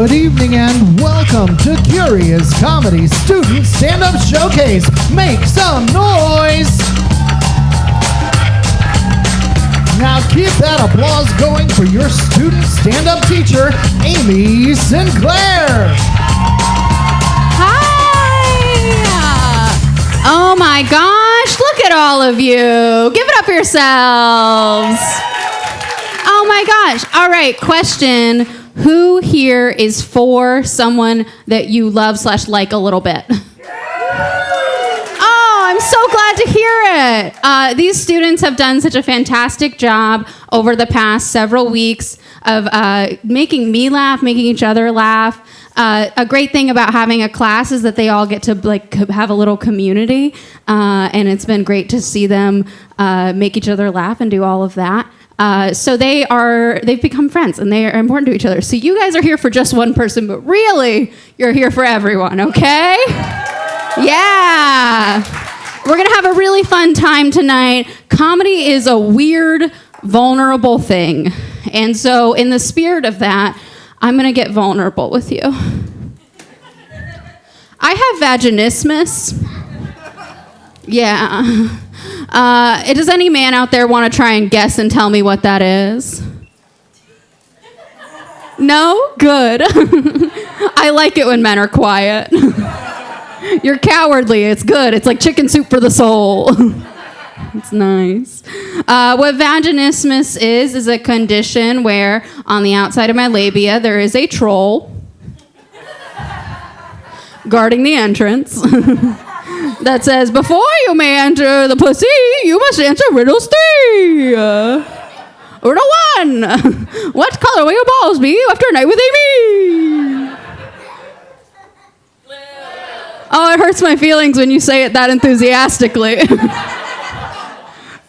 Good evening and welcome to Curious Comedy Student Stand-Up Showcase. Make some noise! Now keep that applause going for your student stand-up teacher, Amy Sinclair. Hi! Oh my gosh, look at all of you. Give it up for yourselves. Oh my gosh. All right, question. Who here is for someone that you love / like a little bit? Oh, I'm so glad to hear it. These students have done such a fantastic job over the past several weeks of making me laugh, making each other laugh. A great thing about having a class is that they all get to have a little community, and it's been great to see them make each other laugh and do all of that. So they've become friends and they are important to each other. So you guys are here for just one person, but really, you're here for everyone, okay? Yeah. We're going to have a really fun time tonight. Comedy is a weird, vulnerable thing. And so in the spirit of that, I'm going to get vulnerable with you. I have vaginismus. Yeah. Does any man out there want to try and guess and tell me what that is? No? Good. I like it when men are quiet. You're cowardly. It's good. It's like chicken soup for the soul. It's nice. What vaginismus is a condition where on the outside of my labia there is a troll guarding the entrance. That says, before you may enter the pussy, you must answer riddles 3. Riddle 1. What color will your balls be after a night with Amy? Oh, it hurts my feelings when you say it that enthusiastically.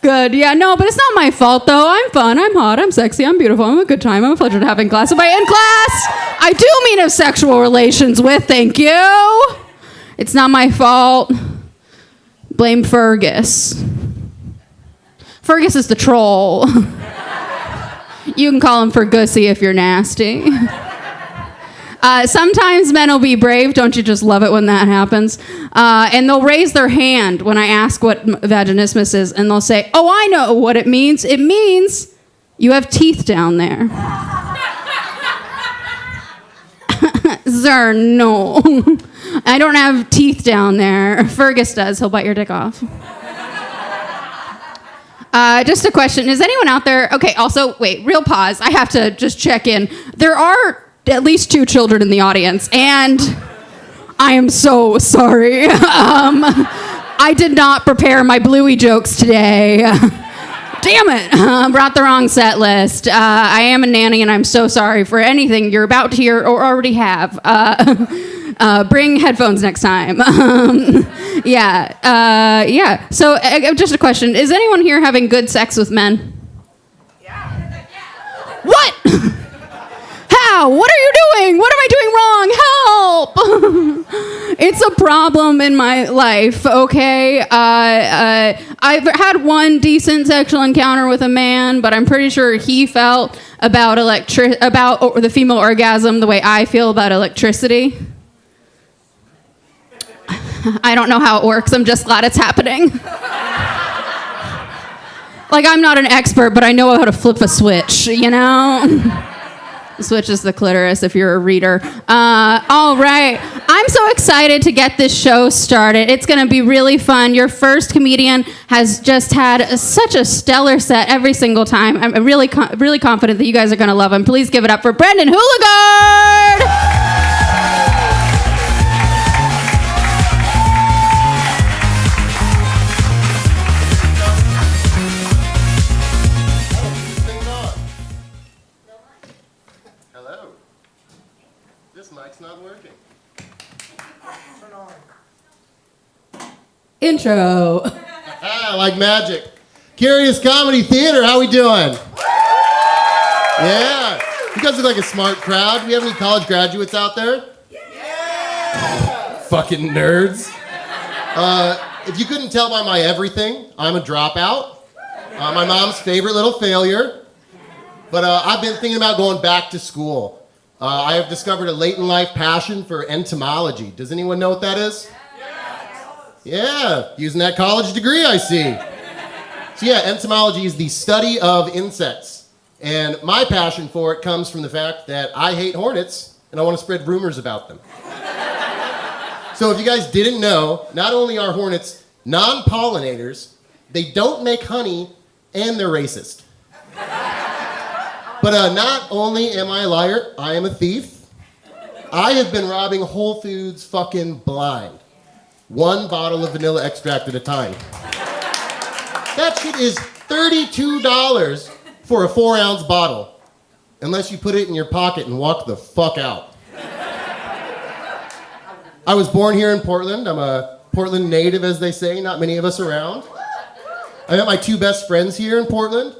Good. Yeah, no, but it's not my fault, though. I'm fun, I'm hot, I'm sexy, I'm beautiful, I'm a good time, I'm a pleasure to have in class. And by in class, I do mean have sexual relations with, thank you. It's not my fault. Blame Fergus. Fergus is the troll. You can call him Fergussy if you're nasty. Sometimes men will be brave. Don't you just love it when that happens? And they'll raise their hand when I ask what vaginismus is, and they'll say, oh, I know what it means. It means you have teeth down there. Sir, no. I don't have teeth down there. Fergus does. He'll bite your dick off. Just a question. Is anyone out there? Okay, also, wait, real pause. I have to just check in. There are at least 2 children in the audience, and I am so sorry. I did not prepare my Bluey jokes today. Damn it. Brought the wrong set list. I am a nanny, and I'm so sorry for anything you're about to hear or already have. Bring headphones next time. Yeah. So, just a question. Is anyone here having good sex with men? Yeah. What? How? What are you doing? What am I doing wrong? Help! It's a problem in my life, okay? I've had one decent sexual encounter with a man, but I'm pretty sure he felt about the female orgasm the way I feel about electricity. I don't know how it works. I'm just glad it's happening. Like, I'm not an expert, but I know how to flip a switch, you know? The switch is the clitoris if you're a reader. All right. I'm so excited to get this show started. It's going to be really fun. Your first comedian has just had such a stellar set every single time. I'm really confident that you guys are going to love him. Please give it up for Brendan Houligard! Not working. Turn on. Intro. Like magic. Curious Comedy Theater, how we doing? Yeah. You guys look like a smart crowd. Do we have any college graduates out there? Yeah. Fucking nerds. If you couldn't tell by my everything, I'm a dropout. My mom's favorite little failure. But I've been thinking about going back to school. I have discovered a late-in-life passion for entomology. Does anyone know what that is? Yeah, using that college degree, I see. So yeah, entomology is the study of insects. And my passion for it comes from the fact that I hate hornets and I want to spread rumors about them. So if you guys didn't know, not only are hornets non-pollinators, they don't make honey, and they're racist. But not only am I a liar, I am a thief. I have been robbing Whole Foods fucking blind. One bottle of vanilla extract at a time. That shit is $32 for a 4-ounce bottle. Unless you put it in your pocket and walk the fuck out. I was born here in Portland. I'm a Portland native, as they say, not many of us around. I met my 2 best friends here in Portland.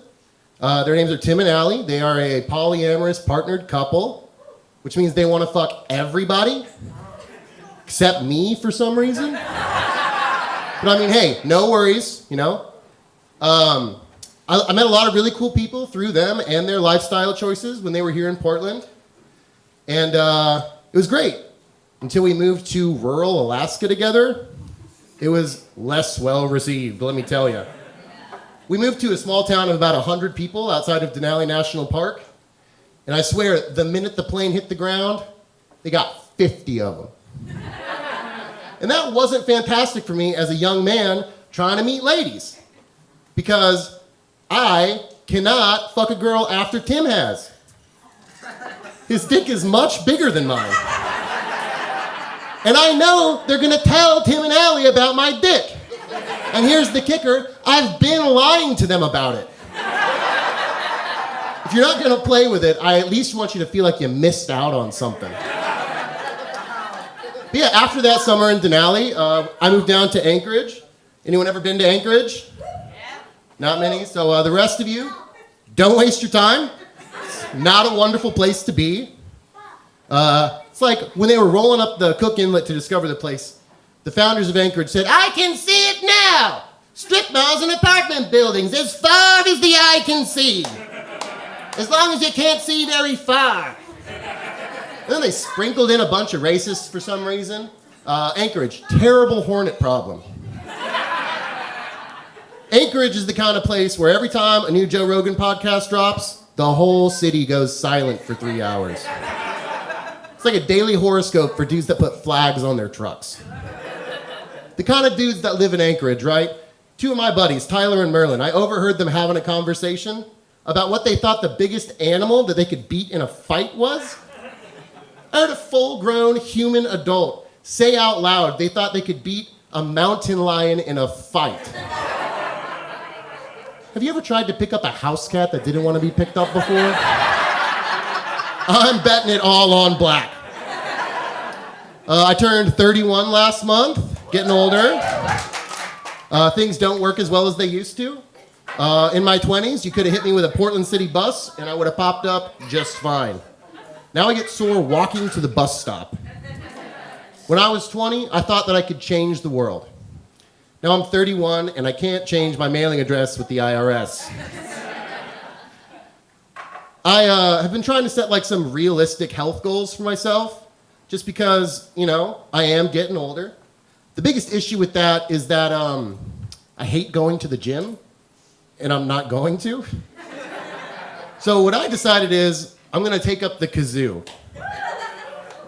Their names are Tim and Allie. They are a polyamorous partnered couple, which means they want to fuck everybody, except me for some reason. But I mean, hey, no worries, you know. I met a lot of really cool people through them and their lifestyle choices when they were here in Portland. And it was great until we moved to rural Alaska together. It was less well received, let me tell you. We moved to a small town of about 100 people outside of Denali National Park. And I swear, the minute the plane hit the ground, they got 50 of them. And that wasn't fantastic for me as a young man trying to meet ladies. Because I cannot fuck a girl after Tim has. His dick is much bigger than mine. And I know they're gonna tell Tim and Allie about my dick. And here's the kicker, I've been lying to them about it. If you're not gonna play with it, I at least want you to feel like you missed out on something. But yeah, after that summer in Denali, I moved down to Anchorage. Anyone ever been to Anchorage? Yeah. Not many, so the rest of you, don't waste your time. It's not a wonderful place to be. It's like when they were rolling up the Cook Inlet to discover the place, the founders of Anchorage said, I can see it now! Strip malls and apartment buildings as far as the eye can see. As long as you can't see very far. And then they sprinkled in a bunch of racists for some reason. Anchorage, terrible hornet problem. Anchorage is the kind of place where every time a new Joe Rogan podcast drops, the whole city goes silent for 3 hours. It's like a daily horoscope for dudes that put flags on their trucks. The kind of dudes that live in Anchorage, right? 2 of my buddies, Tyler and Merlin, I overheard them having a conversation about what they thought the biggest animal that they could beat in a fight was. I heard a full-grown human adult say out loud they thought they could beat a mountain lion in a fight. Have you ever tried to pick up a house cat that didn't want to be picked up before? I'm betting it all on black. I turned 31 last month, getting older. Things don't work as well as they used to. In my 20s, you could have hit me with a Portland City bus and I would have popped up just fine. Now I get sore walking to the bus stop. When I was 20, I thought that I could change the world. Now I'm 31 and I can't change my mailing address with the IRS. I have been trying to set like some realistic health goals for myself. Just because, you know, I am getting older. The biggest issue with that is that I hate going to the gym, and I'm not going to. So what I decided is, I'm gonna take up the kazoo.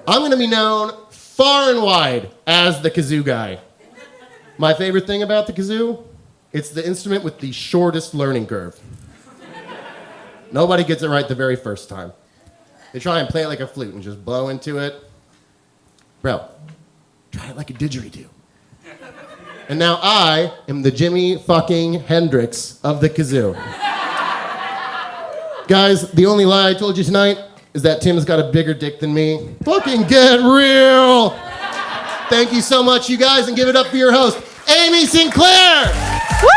I'm gonna be known far and wide as the kazoo guy. My favorite thing about the kazoo, it's the instrument with the shortest learning curve. Nobody gets it right the very first time. They try and play it like a flute and just blow into it. Bro, try it like a didgeridoo. And now I am the Jimi fucking Hendrix of the kazoo. Guys, the only lie I told you tonight is that Tim's got a bigger dick than me. Fucking get real! Thank you so much, you guys, and give it up for your host, Amy Sinclair! Woo!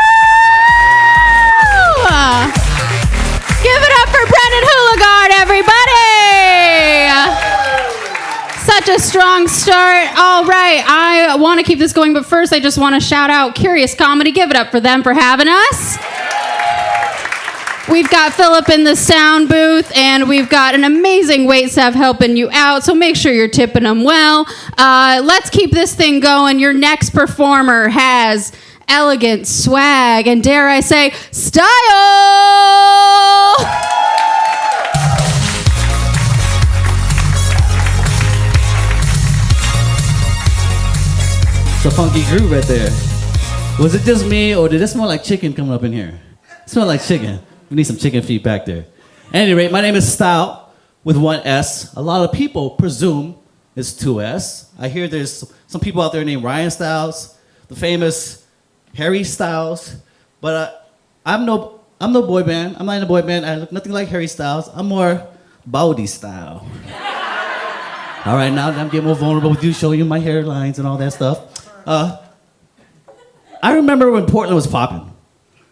Give it up for Brendan Houligard, everybody! Such a strong start. All right, I want to keep this going, but first I just want to shout out Curious Comedy. Give it up for them for having us. We've got Philip in the sound booth, and we've got an amazing wait staff helping you out, so make sure you're tipping them well. Let's keep this thing going. Your next performer has elegant swag, and dare I say, style! It's a funky groove right there. Was it just me, or did it smell like chicken coming up in here? It smelled like chicken. We need some chicken feet back there. At any rate, my name is Style with one S. A lot of people presume it's two S. I hear there's some people out there named Ryan Styles, the famous Harry Styles, but I'm no boy band. I'm not in a boy band. I look nothing like Harry Styles. I'm more Bowdy style. All right, now I'm getting more vulnerable with you, showing you my hairlines and all that stuff. I remember when Portland was popping.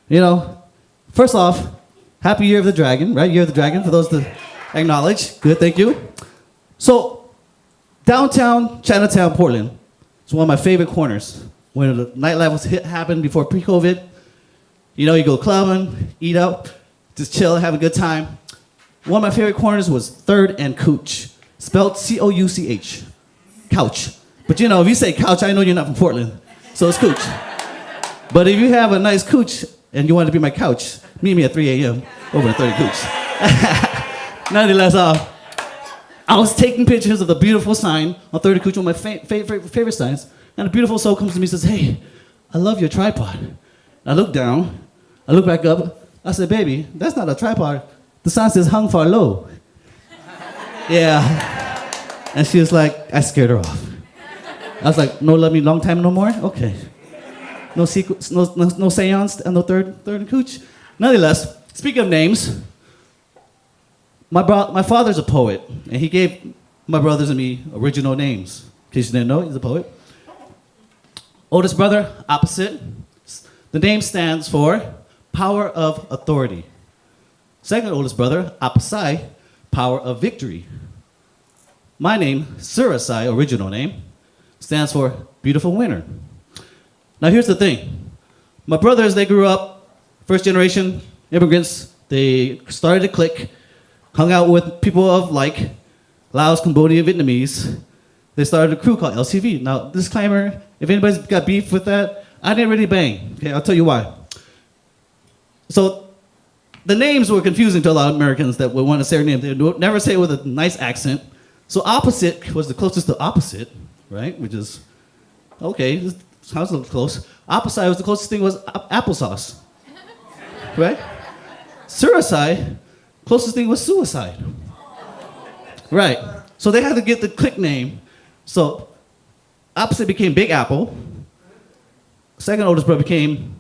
You know, first off, happy Year of the Dragon, right? Year of the Dragon, for those to acknowledge. Good, thank you. So, downtown Chinatown, Portland, is one of my favorite corners. When the nightlife happened before pre-COVID, you know, you go clubbing, eat out, just chill, have a good time. One of my favorite corners was 3rd and Cooch, spelled C-O-U-C-H, couch. But you know, if you say couch, I know you're not from Portland, so it's Cooch. But if you have a nice Cooch and you want to be my couch, meet me at 3 a.m. over at 3rd and Cooch. Nonetheless, I was taking pictures of the beautiful sign on 3rd and Cooch, one of my favorite signs, and a beautiful soul comes to me and says, "Hey, I love your tripod." I look down, I look back up, I said, "Baby, that's not a tripod. The sign says hung for low." Yeah. And she was like, I scared her off. I was like, "No love me long time no more?" Okay. No secrets, no seance, and no third and Cooch. Nonetheless, speaking of names, my father's a poet, and he gave my brothers and me original names. In case you didn't know, he's a poet. Oldest brother, opposite. The name stands for power of authority. Second oldest brother, Apasai, power of victory. My name, Surasai, original name, stands for beautiful winter. Now here's the thing. My brothers, they grew up, first generation immigrants. They started to click, hung out with people of like Laos, Cambodia, Vietnamese. They started a crew called LCV. Now, disclaimer, if anybody's got beef with that, I didn't really bang. Okay, I'll tell you why. So the names were confusing to a lot of Americans that would want to say their name. They would never say it with a nice accent. So opposite was the closest to opposite, right? Which is, okay, this sounds a little close. Opposite was the closest thing was applesauce, right? Surasai, closest thing was suicide. Right, so they had to get the click name. So opposite became Big Apple. Second oldest brother became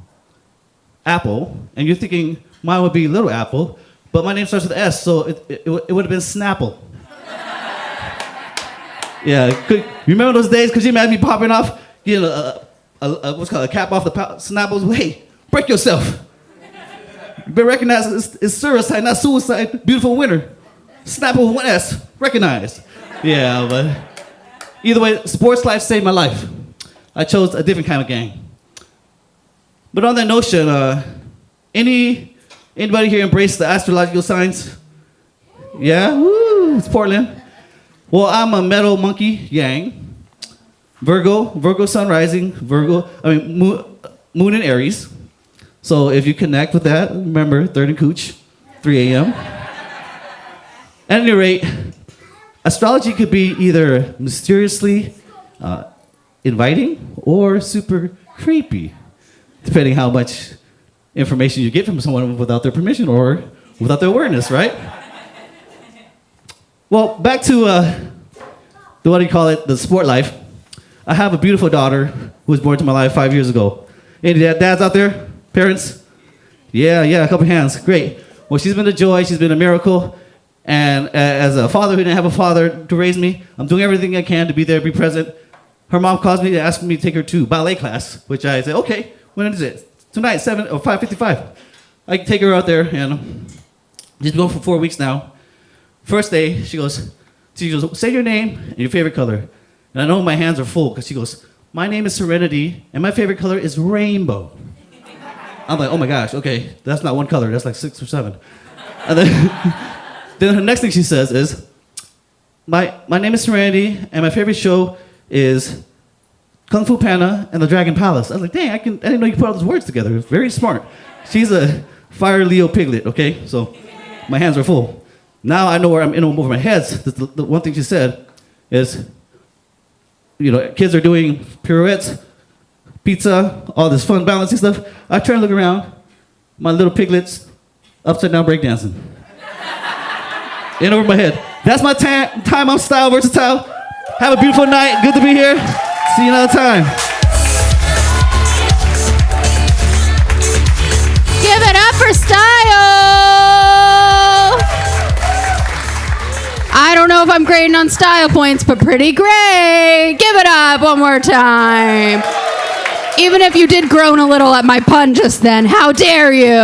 Apple, and you're thinking mine would be Little Apple, but my name starts with S, so it would have been Snapple. Yeah, you remember those days? Could you imagine me popping off, getting what's called a cap off the Snapples? Hey, break yourself. But recognize it's suicide, not suicide. Beautiful winter. Snapple with one S. Recognize. Yeah, but either way, sports life saved my life. I chose a different kind of gang. But on that notion, anybody here embrace the astrological signs? Yeah, woo, it's Portland. Well, I'm a metal monkey, Yang. Virgo sun rising, moon in Aries. So if you connect with that, remember 3rd and Cooch, 3 a.m. At any rate, astrology could be either mysteriously inviting or super creepy, depending how much information you get from someone without their permission or without their awareness, right? Well, back to the sport life. I have a beautiful daughter who was born to my life 5 years ago. Any dads out there? Parents? Yeah, a couple hands. Great. Well, she's been a joy. She's been a miracle. And as a father who didn't have a father to raise me, I'm doing everything I can to be there, be present. Her mom calls me to ask me to take her to ballet class, which I say, okay, when is it? Tonight, 7 or 5:55. I can take her out there, and she's been going for 4 weeks now. First day, she goes, say your name and your favorite color. And I know my hands are full because she goes, my name is Serenity, and my favorite color is rainbow. I'm like, oh my gosh, okay, that's not one color, that's like 6 or 7. And then, then the next thing she says is, my name is Serenity, and my favorite show is Kung Fu Panda and the Dragon Palace. I was like, dang, I didn't know you put all those words together. It's very smart. She's a Fire Leo Piglet, okay? So my hands are full. Now I know where I'm in over my heads. The one thing she said is, you know, kids are doing pirouettes, pizza, all this fun balancing stuff. I try to look around, my little piglets upside down breakdancing. In over my head. That's my time. I'm style versatile. Have a beautiful night. Good to be here. See you another time. Give it up for style. I don't know if I'm grading on style points, but pretty great. Give it up one more time. Even if you did groan a little at my pun just then, how dare you?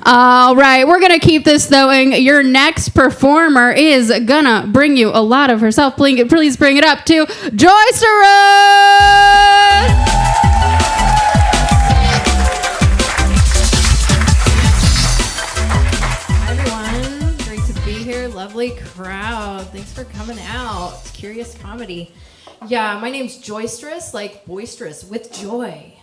All right, we're going to keep this going. Your next performer is going to bring you a lot of herself. Please bring it up to Joyce. Lovely crowd. Thanks for coming out. It's Curious Comedy. Yeah, my name's Joystress, like boisterous, with joy.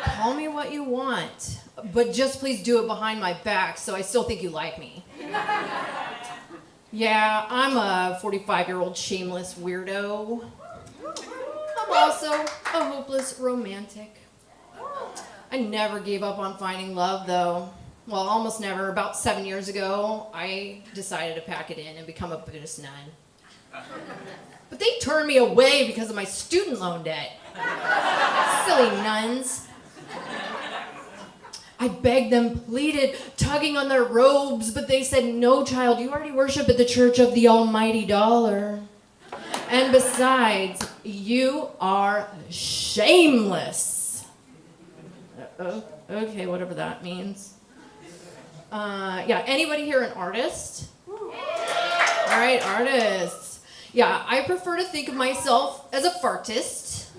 Call me what you want, but just please do it behind my back so I still think you like me. Yeah, I'm a 45-year-old shameless weirdo. I'm also a hopeless romantic. I never gave up on finding love, though. Well, almost never. About 7 years ago, I decided to pack it in and become a Buddhist nun. But they turned me away because of my student loan debt. Silly nuns. I begged them, pleaded, tugging on their robes, but they said, no, child, you already worship at the Church of the Almighty Dollar. And besides, you are shameless. Okay, whatever that means. Yeah, anybody here an artist? All right, artists. Yeah, I prefer to think of myself as a fartist.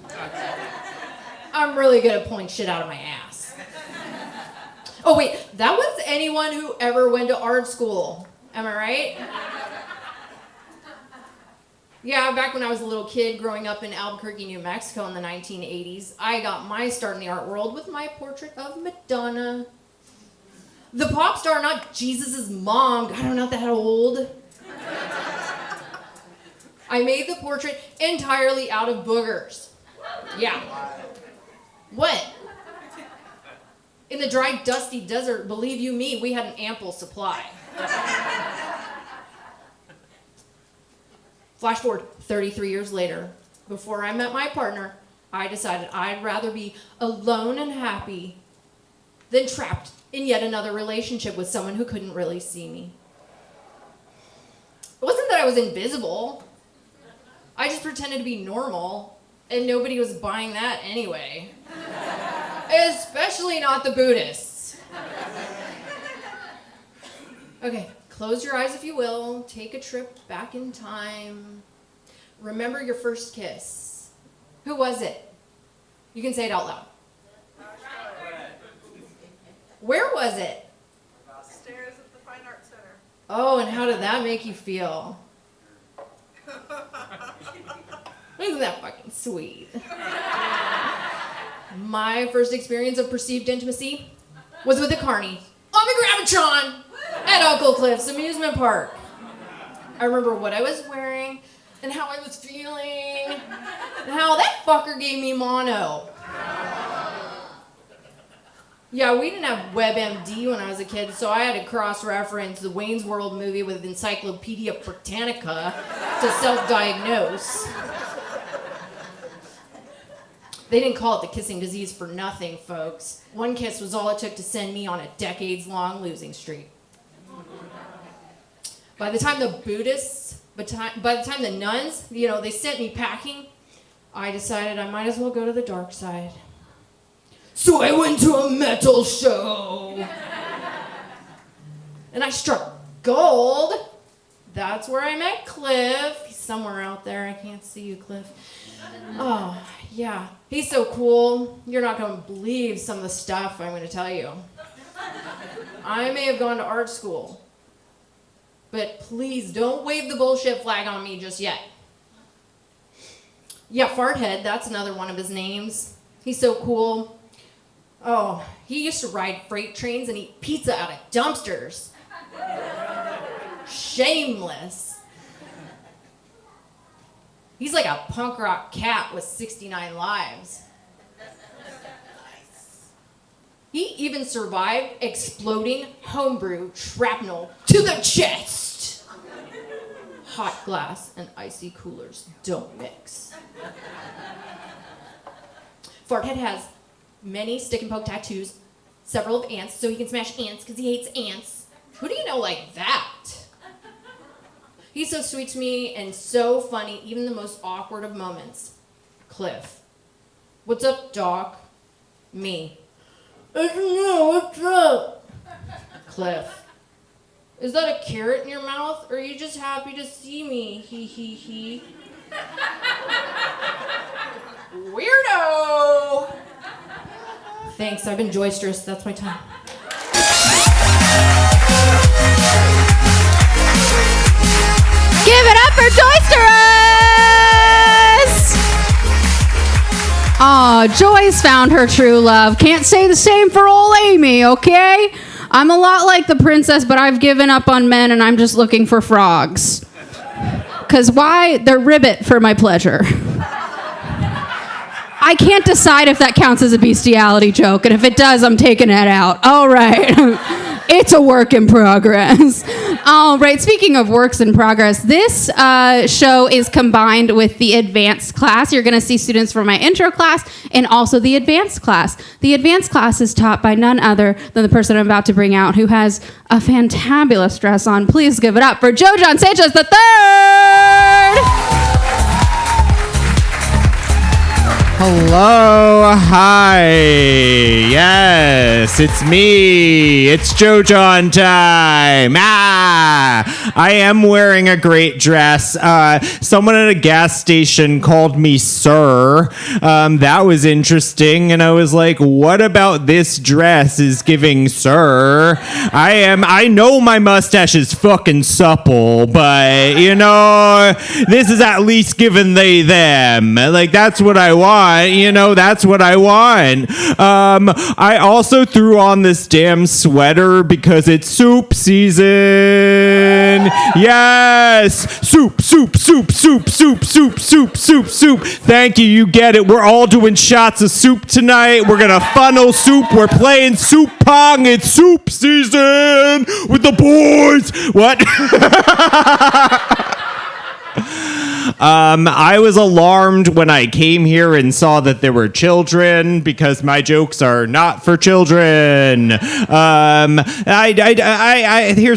I'm really good at pulling shit out of my ass. Oh wait, that was anyone who ever went to art school. Am I right? Yeah, back when I was a little kid growing up in Albuquerque, New Mexico in the 1980s, I got my start in the art world with my portrait of Madonna. The pop star, not Jesus' mom. God, I'm not that old. I made the portrait entirely out of boogers. Yeah. What? In the dry, dusty desert, believe you me, we had an ample supply. Flash forward 33 years later. Before I met my partner, I decided I'd rather be alone and happy than trapped in yet another relationship with someone who couldn't really see me. It wasn't that I was invisible. I just pretended to be normal, and nobody was buying that anyway. Especially not the Buddhists. Okay, close your eyes if you will. Take a trip back in time. Remember your first kiss. Who was it? You can say it out loud. Where was it? Upstairs at the Fine Arts Center. Oh, and how did that make you feel? Isn't that fucking sweet? My first experience of perceived intimacy was with a carny on the Gravitron at Uncle Cliff's amusement park. I remember what I was wearing and how I was feeling and how that fucker gave me mono. Yeah, we didn't have WebMD when I was a kid, so I had to cross-reference the Wayne's World movie with Encyclopedia Britannica to self-diagnose. They didn't call it the kissing disease for nothing, folks. One kiss was all it took to send me on a decades-long losing streak. By the time the Buddhists, by the time the nuns, they sent me packing, I decided I might as well go to the dark side. So I went to a metal show. And I struck gold. That's where I met Cliff. He's somewhere out there. I can't see you, Cliff. Oh, yeah. He's so cool. You're not going to believe some of the stuff I'm going to tell you. I may have gone to art school, but please don't wave the bullshit flag on me just yet. Yeah, Farthead, that's another one of his names. He's so cool. Oh, he used to ride freight trains and eat pizza out of dumpsters. Shameless. He's like a punk rock cat with 69 lives. He even survived exploding homebrew shrapnel to the chest. Hot glass and icy coolers don't mix. Farthead has many stick and poke tattoos, several of ants, so he can smash ants because he hates ants. Who do you know like that? He's so sweet to me and so funny, even the most awkward of moments. Cliff. What's up, Doc? Me. What's up? Cliff. Is that a carrot in your mouth, or are you just happy to see me? He. Weirdo! Thanks, I've been joystrous. That's my time. Give it up for Joysterous! Aw, Joyce found her true love. Can't say the same for old Amy, okay? I'm a lot like the princess, but I've given up on men and I'm just looking for frogs. 'Cause why? They're ribbit for my pleasure. I can't decide if that counts as a bestiality joke, and if it does, I'm taking it out. All right. It's a work in progress. All right, speaking of works in progress, this show is combined with the advanced class. You're going to see students from my intro class and also the advanced class. The advanced class is taught by none other than the person I'm about to bring out, who has a fantabulous dress on. Please give it up for Joe John Sanchez III! Hello, hi, yes, it's me, it's Joe John time. I am wearing a great dress. Someone at a gas station called me sir. That was interesting, and I was like, what about this dress is giving sir? I know my mustache is fucking supple, but, you know, this is at least giving they them. Like, that's what I want. You know, that's what I want. I also threw on this damn sweater because it's soup season. Yes. Soup, soup, soup, soup, soup, soup, soup, soup, soup. Thank you. You get it. We're all doing shots of soup tonight. We're going to funnel soup. We're playing soup pong. It's soup season with the boys. What? I was alarmed when I came here and saw that there were children because my jokes are not for children. Here's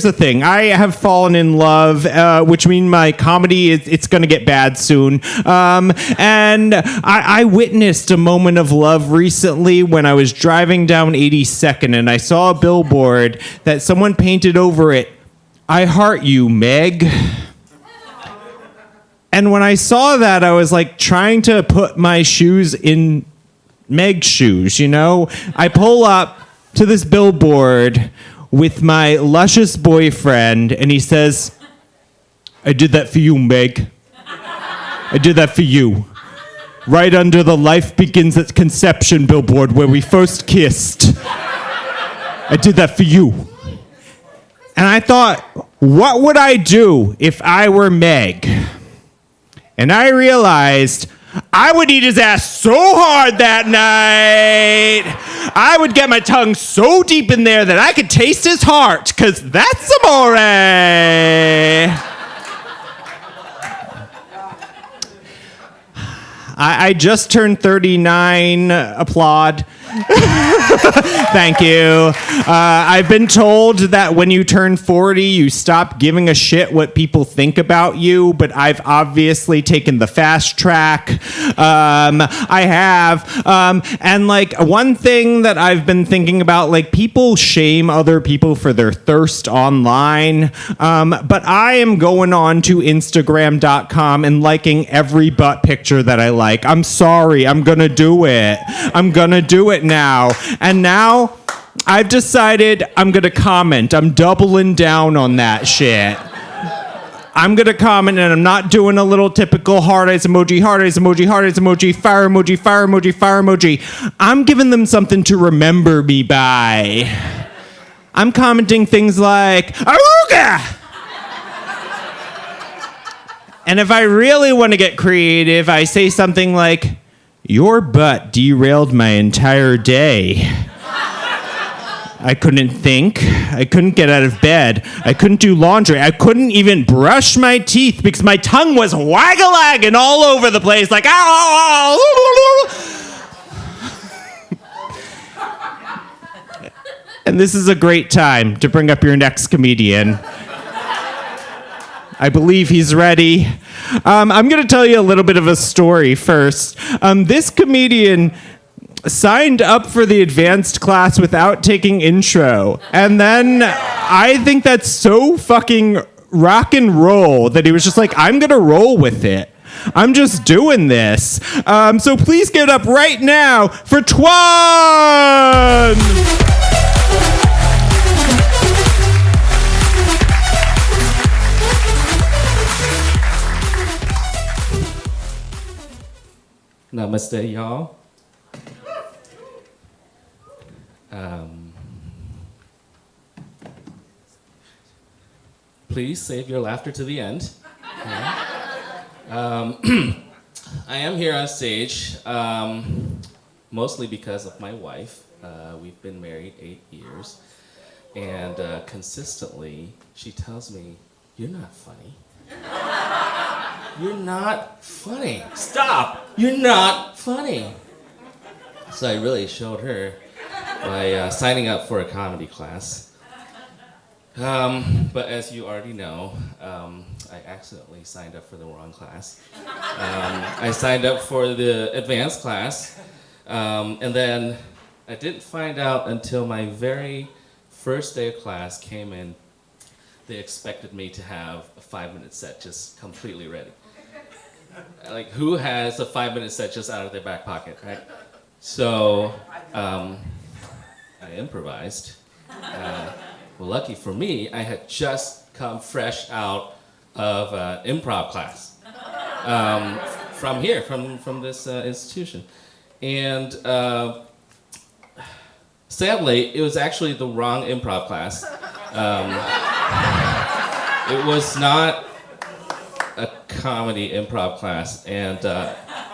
the thing. I have fallen in love, which means my comedy it's going to get bad soon. And I witnessed a moment of love recently when I was driving down 82nd and I saw a billboard that someone painted over it, "I heart you, Meg." And when I saw that, I was like trying to put my shoes in Meg's shoes, you know? I pull up to this billboard with my luscious boyfriend, and he says, "I did that for you, Meg. I did that for you. Right under the Life Begins at Conception billboard where we first kissed. I did that for you." And I thought, what would I do if I were Meg? And I realized I would eat his ass so hard that night. I would get my tongue so deep in there that I could taste his heart, because that's amore. I just turned 39, applaud. Thank you. I've been told that when you turn 40, you stop giving a shit what people think about you, but I've obviously taken the fast track. I have. And like one thing that I've been thinking about, like people shame other people for their thirst online. But I am going on to Instagram.com and liking every butt picture that I like. I'm sorry. I'm going to do it. I'm going to do it now. And now I've decided I'm going to comment. I'm doubling down on that shit. I'm going to comment, and I'm not doing a little typical heart eyes emoji, heart eyes emoji, heart eyes emoji, fire emoji, fire emoji, fire emoji. I'm giving them something to remember me by. I'm commenting things like, Aruga! And if I really want to get creative, I say something like, your butt derailed my entire day. I couldn't think. I couldn't get out of bed. I couldn't do laundry. I couldn't even brush my teeth because my tongue was wag-a-lagging all over the place like, And this is a great time to bring up your next comedian. I believe he's ready. I'm going to tell you a little bit of a story first. This comedian signed up for the advanced class without taking intro. And then I think that's so fucking rock and roll that he was just like, I'm going to roll with it. I'm just doing this. So please give it up right now for Twan! Namaste, y'all. Please save your laughter to the end. I am here on stage mostly because of my wife. We've been married 8 years, and consistently she tells me, "You're not funny. You're not funny. Stop! You're not funny." So I really showed her by signing up for a comedy class. But as you already know, I accidentally signed up for the wrong class. I signed up for the advanced class, and then I didn't find out until my very first day of class came in. They expected me to have a 5-minute set just completely ready. Like, who has a 5-minute set just out of their back pocket, right? So, I improvised. Well, lucky for me, I had just come fresh out of improv class from here, from this institution. And sadly, it was actually the wrong improv class. It was not a comedy improv class, and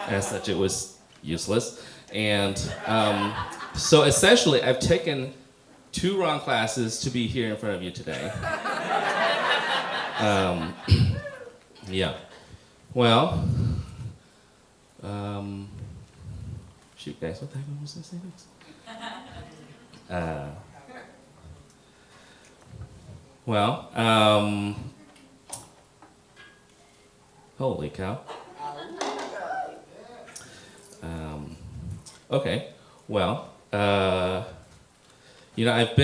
as such, it was useless. And so essentially, I've taken 2 wrong classes to be here in front of you today. Yeah. Well, shoot, guys, what the heck was I saying next? Well, holy cow. Okay, well, you know, I've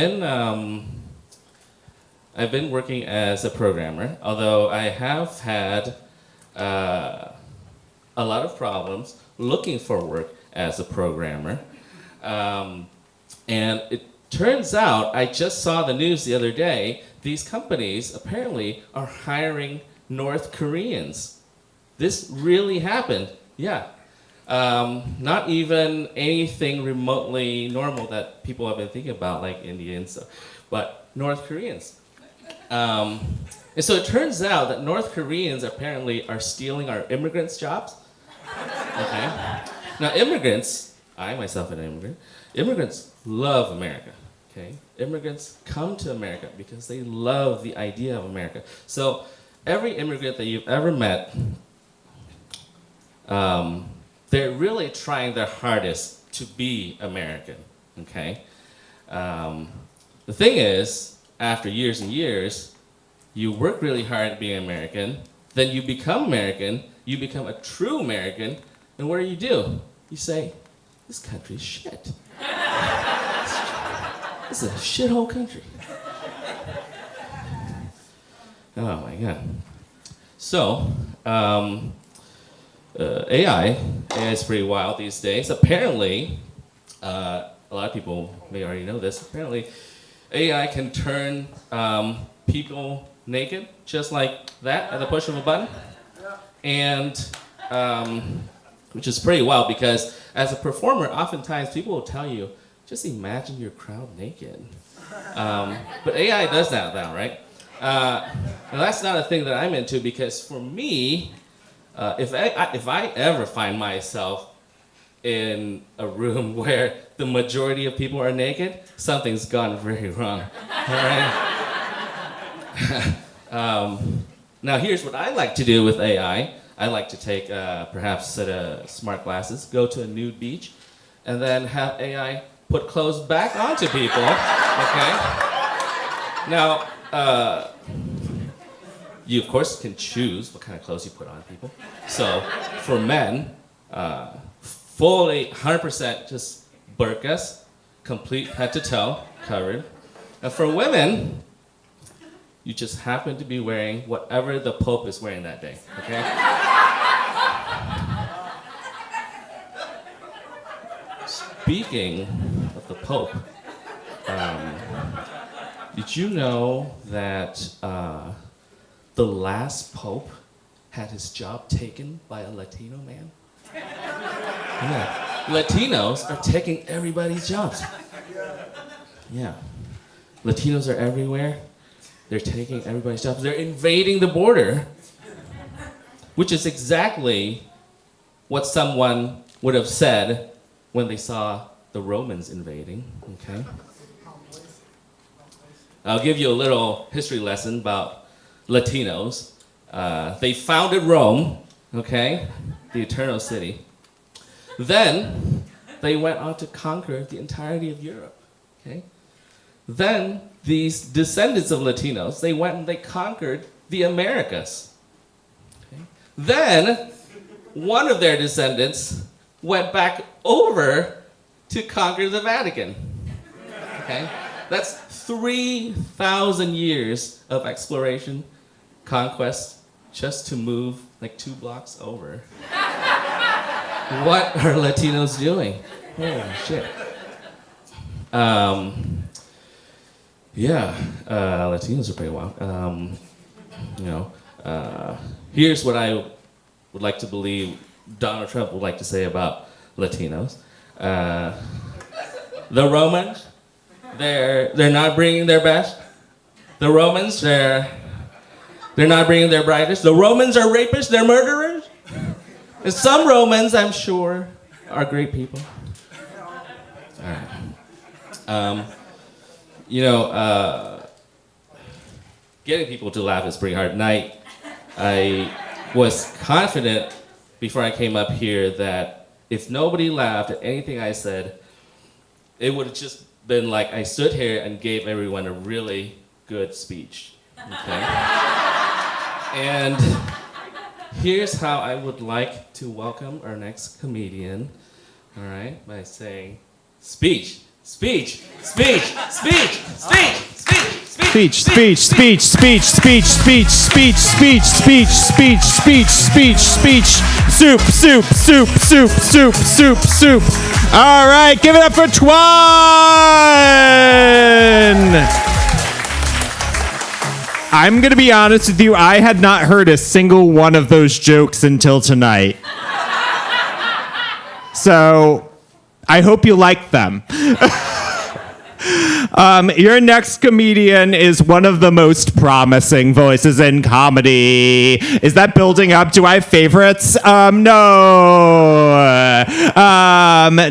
been working as a programmer, although I have had a lot of problems looking for work as a programmer. And it turns out, I just saw the news the other day, these companies apparently are hiring North Koreans. This really happened, yeah. Not even anything remotely normal that people have been thinking about, like Indians, but North Koreans. And so it turns out that North Koreans apparently are stealing our immigrants' jobs. Okay. Now immigrants, I myself am an immigrant, immigrants love America. Okay. Immigrants come to America because they love the idea of America. So every immigrant that you've ever met, they're really trying their hardest to be American. Okay. The thing is, after years and years, you work really hard at being American, then you become American, you become a true American, and what do? You say, this country is shit. This is a shithole country. Oh my God. So, AI is pretty wild these days. Apparently, a lot of people may already know this, apparently AI can turn people naked just like that at the push of a button. And which is pretty wild because as a performer, oftentimes people will tell you, just imagine your crowd naked. But AI does that now, right? And that's not a thing that I'm into because for me, if I ever find myself in a room where the majority of people are naked, something's gone very wrong. All right? Now here's what I like to do with AI. I like to take perhaps a set of smart glasses, go to a nude beach, and then have AI put clothes back onto people. Okay? Now, you of course can choose what kind of clothes you put on people. So for men, fully 100% just burqas, complete head to toe covered. And for women, you just happen to be wearing whatever the Pope is wearing that day, okay? Speaking of the Pope, did you know that the last Pope had his job taken by a Latino man? Yeah. Latinos are taking everybody's jobs. Yeah. Latinos are everywhere. They're taking everybody's jobs. They're invading the border, which is exactly what someone would have said when they saw the Romans invading, okay? I'll give you a little history lesson about Latinos. They founded Rome, okay? The Eternal City. Then they went on to conquer the entirety of Europe, okay? Then these descendants of Latinos, they went and they conquered the Americas. Okay? Then one of their descendants went back over to conquer the Vatican. Okay? That's 3,000 years of exploration, conquest, just to move like 2 blocks over. What are Latinos doing? Holy shit. Latinos are pretty wild. Here's what I would like to believe Donald Trump would like to say about Latinos. The Romans, they're not bringing their best. The Romans, they're not bringing their brightest. The Romans are rapists, they're murderers. And some Romans, I'm sure, are great people. All right. Getting people to laugh is pretty hard. And I was confident before I came up here that if nobody laughed at anything I said, it would have just been like I stood here and gave everyone a really good speech. Okay? And here's how I would like to welcome our next comedian, all right, by saying, speech. Speech, speech, speech, speech, speech, Speech, speech, speech, speech, speech, speech, speech, speech, speech, speech, speech, speech, speech, soup, soup, soup, soup, soup, soup, soup. All right, give it up for Twan! I'm going to be honest with you, I had not heard a single one of those jokes until tonight. So, I hope you like them. Your next comedian is one of the most promising voices in comedy. Is that building up? Do I have favorites? No.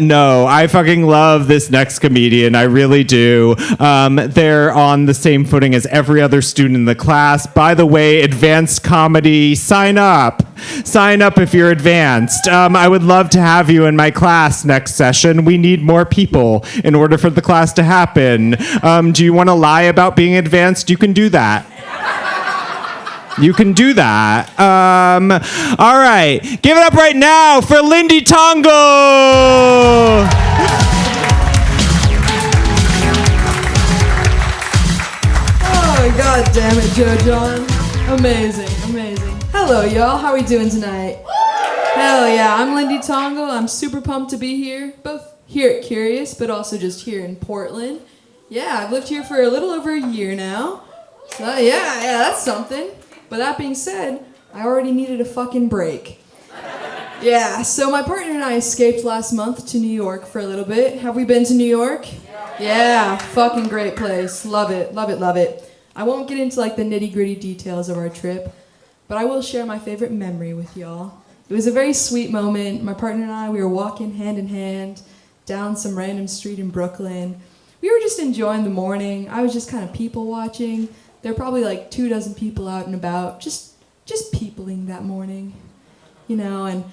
No. I fucking love this next comedian. I really do. They're on the same footing as every other student in the class. By the way, advanced comedy, sign up. Sign up if you're advanced. I would love to have you in my class next session. We need more people in order for the class to happen. Do you want to lie about being advanced? You can do that. You can do that. All right. Give it up right now for Lindy Tongo. Oh, god damn it, Joe John. Amazing. Hello, y'all. How are we doing tonight? Hell yeah, I'm Lindy Tongo. I'm super pumped to be here, both here at Curious, but also just here in Portland. Yeah, I've lived here for a little over a year now. So yeah, that's something. But that being said, I already needed a fucking break. Yeah, so my partner and I escaped last month to New York for a little bit. Have we been to New York? Yeah, fucking great place. Love it. I won't get into like the nitty-gritty details of our trip, but I will share my favorite memory with y'all. It was a very sweet moment. My partner and I, we were walking hand in hand down some random street in Brooklyn. We were just enjoying the morning. I was just kind of people watching. There were probably like 24 people out and about, just peopling that morning, you know, and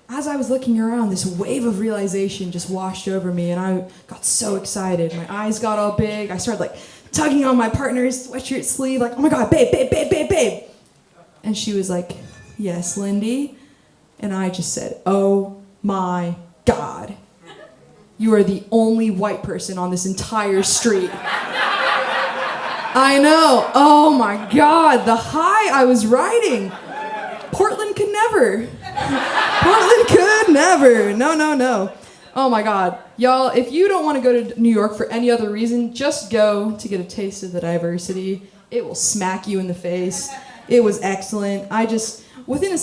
as I was looking around, this wave of realization just washed over me, and I got so excited. My eyes got all big. I started like tugging on my partner's sweatshirt sleeve, like, oh my god, babe. And she was like, yes, Lindy. And I just said, oh my god. You are the only white person on this entire street. I know. Oh my god, the high I was riding. Portland could never. No. Oh my god. Y'all, if you don't want to go to New York for any other reason, just go to get a taste of the diversity. It will smack you in the face. It was excellent. Within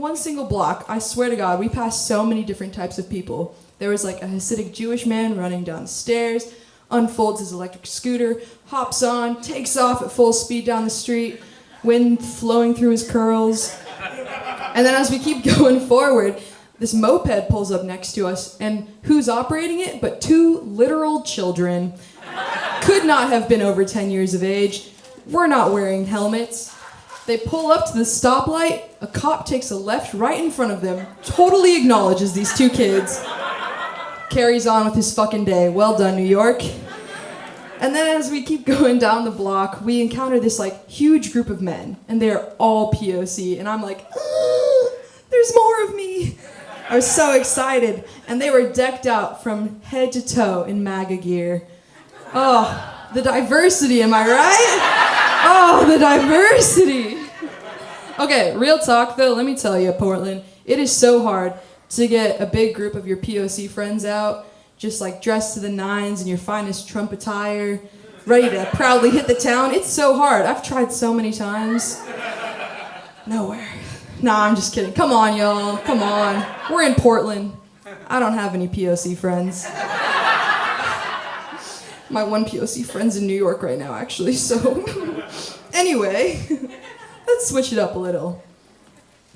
one single block, I swear to God, we passed so many different types of people. There was like a Hasidic Jewish man running down the stairs, unfolds his electric scooter, hops on, takes off at full speed down the street, wind flowing through his curls. And then as we keep going forward, this moped pulls up next to us, and who's operating it but 2 literal children? Could not have been over 10 years of age. We're not wearing helmets. They pull up to the stoplight, a cop takes a left right in front of them, totally acknowledges these 2 kids, carries on with his fucking day. Well done, New York. And then as we keep going down the block, we encounter this like huge group of men, and they're all POC, and I'm like, there's more of me. I was so excited, and they were decked out from head to toe in MAGA gear. Oh, the diversity, am I right? Oh, the diversity. Okay, real talk though, let me tell you, Portland, it is so hard to get a big group of your POC friends out, just like dressed to the nines in your finest Trump attire, ready to proudly hit the town. It's so hard. I've tried so many times. Nowhere. Nah, I'm just kidding. Come on, y'all. Come on. We're in Portland. I don't have any POC friends. My one POC friend's in New York right now, actually, so... Anyway, let's switch it up a little.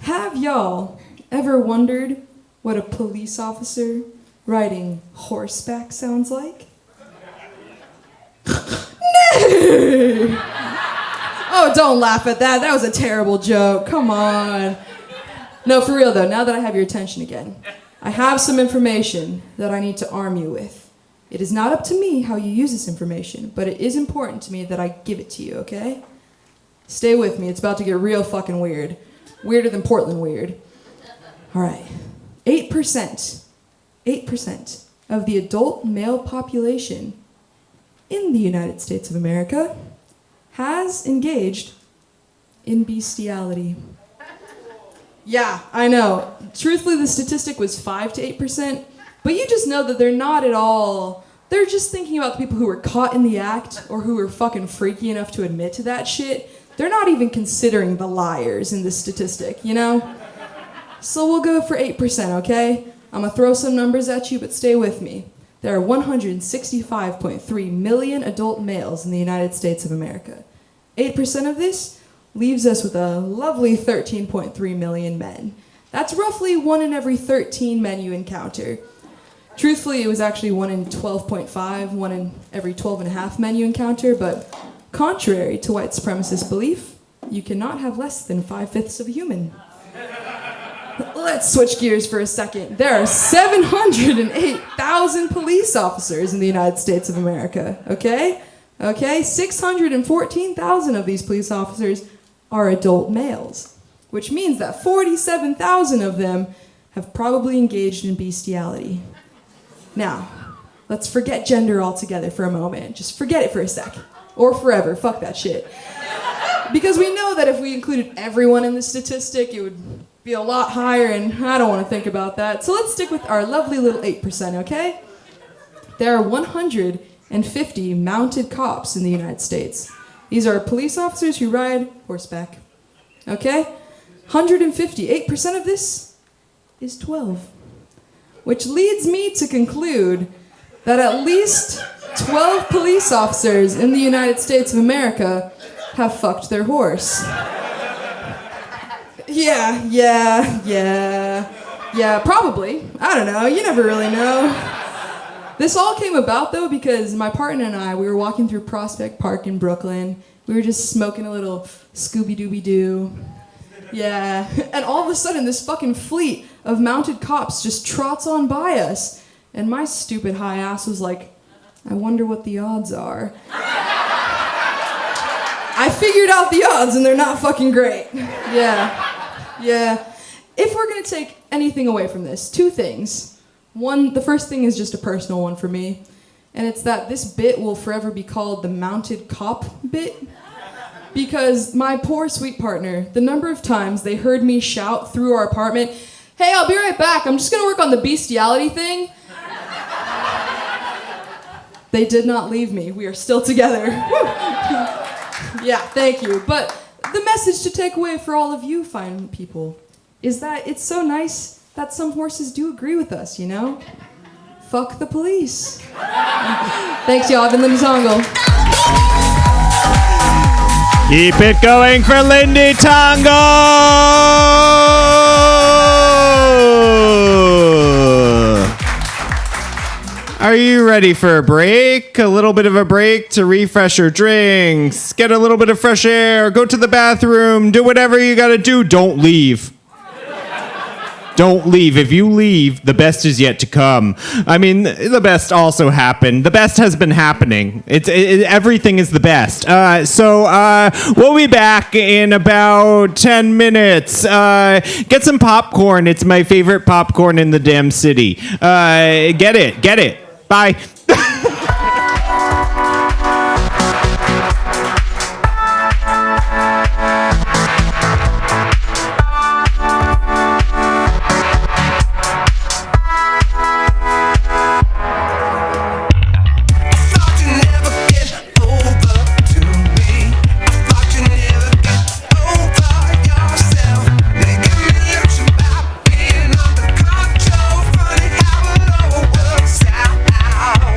Have y'all ever wondered what a police officer riding horseback sounds like? Nay! Oh, don't laugh at that. That was a terrible joke. Come on. No, for real though, now that I have your attention again, I have some information that I need to arm you with. It is not up to me how you use this information, but it is important to me that I give it to you, okay? Stay with me. It's about to get real fucking weird. Weirder than Portland weird. All right. 8% of the adult male population in the United States of America has engaged in bestiality. Yeah, I know. Truthfully, the statistic was 5 to 8%, but you just know that they're not at all. They're just thinking about the people who were caught in the act or who were fucking freaky enough to admit to that shit. They're not even considering the liars in this statistic, you know? So we'll go for 8%, okay? I'm gonna throw some numbers at you, but stay with me. There are 165.3 million adult males in the United States of America. 8% of this leaves us with a lovely 13.3 million men. That's roughly 1 in every 13 men you encounter. Truthfully, it was actually 1 in 12.5, 1 in every 12.5 men you encounter, but contrary to white supremacist belief, you cannot have less than 5/5 of a human. Let's switch gears for a second. There are 708,000 police officers in the United States of America, okay? Okay, 614,000 of these police officers are adult males, which means that 47,000 of them have probably engaged in bestiality. Now, let's forget gender altogether for a moment. Just forget it for a sec. Or forever. Fuck that shit. Because we know that if we included everyone in the statistic, it would be a lot higher, and I don't want to think about that. So let's stick with our lovely little 8%, okay? There are 150 mounted cops in the United States. These are police officers who ride horseback. Okay? 150. 8% of this is 12. Which leads me to conclude that at least 12 police officers in the United States of America have fucked their horse. Yeah, probably. I don't know. You never really know. This all came about, though, because my partner and I, we were walking through Prospect Park in Brooklyn. We were just smoking a little Scooby-Dooby-Doo. Yeah. And all of a sudden, this fucking fleet of mounted cops just trots on by us. And my stupid high ass was like, I wonder what the odds are. I figured out the odds, and they're not fucking great. Yeah. If we're gonna take anything away from this, two things. One, the first thing is just a personal one for me, and it's that this bit will forever be called the mounted cop bit, because my poor sweet partner, the number of times they heard me shout through our apartment, "Hey, I'll be right back, I'm just gonna work on the bestiality thing," they did not leave me. We are still together. Yeah, thank you. But the message to take away for all of you fine people is that it's so nice that some horses do agree with us, you know? Fuck the police. Thanks, y'all. I've been Lindy Tongle. Keep it going for Lindy Tongle! Are you ready for a break? A little bit of a break to refresh your drinks, get a little bit of fresh air, go to the bathroom, do whatever you gotta do. Don't leave. Don't leave. If you leave, the best is yet to come. I mean, the best also happened. The best has been happening. Everything is the best. So we'll be back in about 10 minutes. Get some popcorn. It's my favorite popcorn in the damn city. Get it. Bye. Out.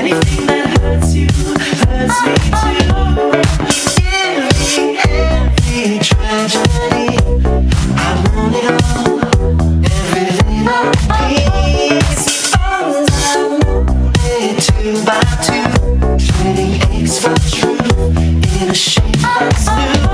Anything that hurts you hurts me too. Every tragedy, I want it all. Every little piece falls down, two by two, trading aches for truth in a shape that's new.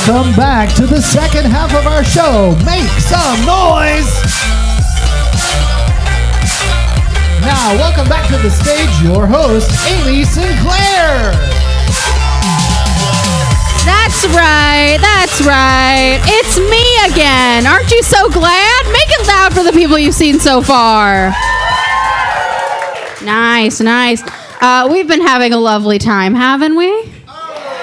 Welcome back to the second half of our show. Make some noise! Now, welcome back to the stage, your host, Amy Sinclair. That's right. That's right. It's me again. Aren't you so glad? Make it loud for the people you've seen so far. Nice, nice. We've been having a lovely time, haven't we?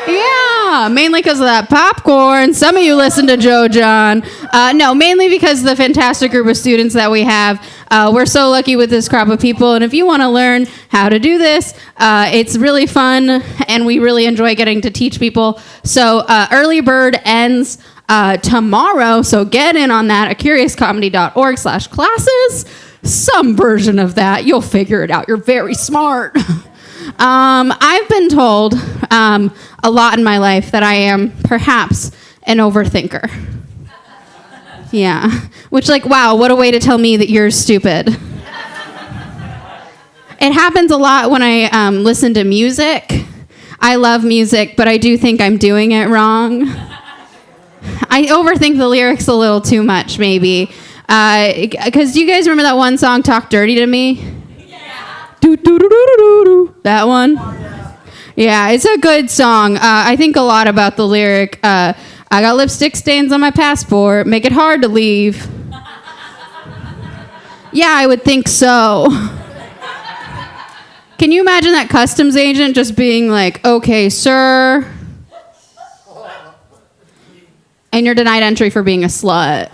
Yeah, mainly because of that popcorn. Some of you listen to Joe John. No, mainly because of the fantastic group of students that we have. We're so lucky with this crop of people. And if you want to learn how to do this, it's really fun. And we really enjoy getting to teach people. So early bird ends tomorrow. So get in on that at curiouscomedy.org/classes. Some version of that. You'll figure it out. You're very smart. I've been told a lot in my life that I am perhaps an overthinker. Yeah. Which, like, wow, what a way to tell me that you're stupid. It happens a lot when I listen to music. I love music, but I do think I'm doing it wrong. I overthink the lyrics a little too much, maybe. Because do you guys remember that one song, Talk Dirty to Me? That one? Yeah, it's a good song. I think a lot about the lyric. I got lipstick stains on my passport. Make it hard to leave. Yeah, I would think so. Can you imagine that customs agent just being like, okay, sir. And you're denied entry for being a slut.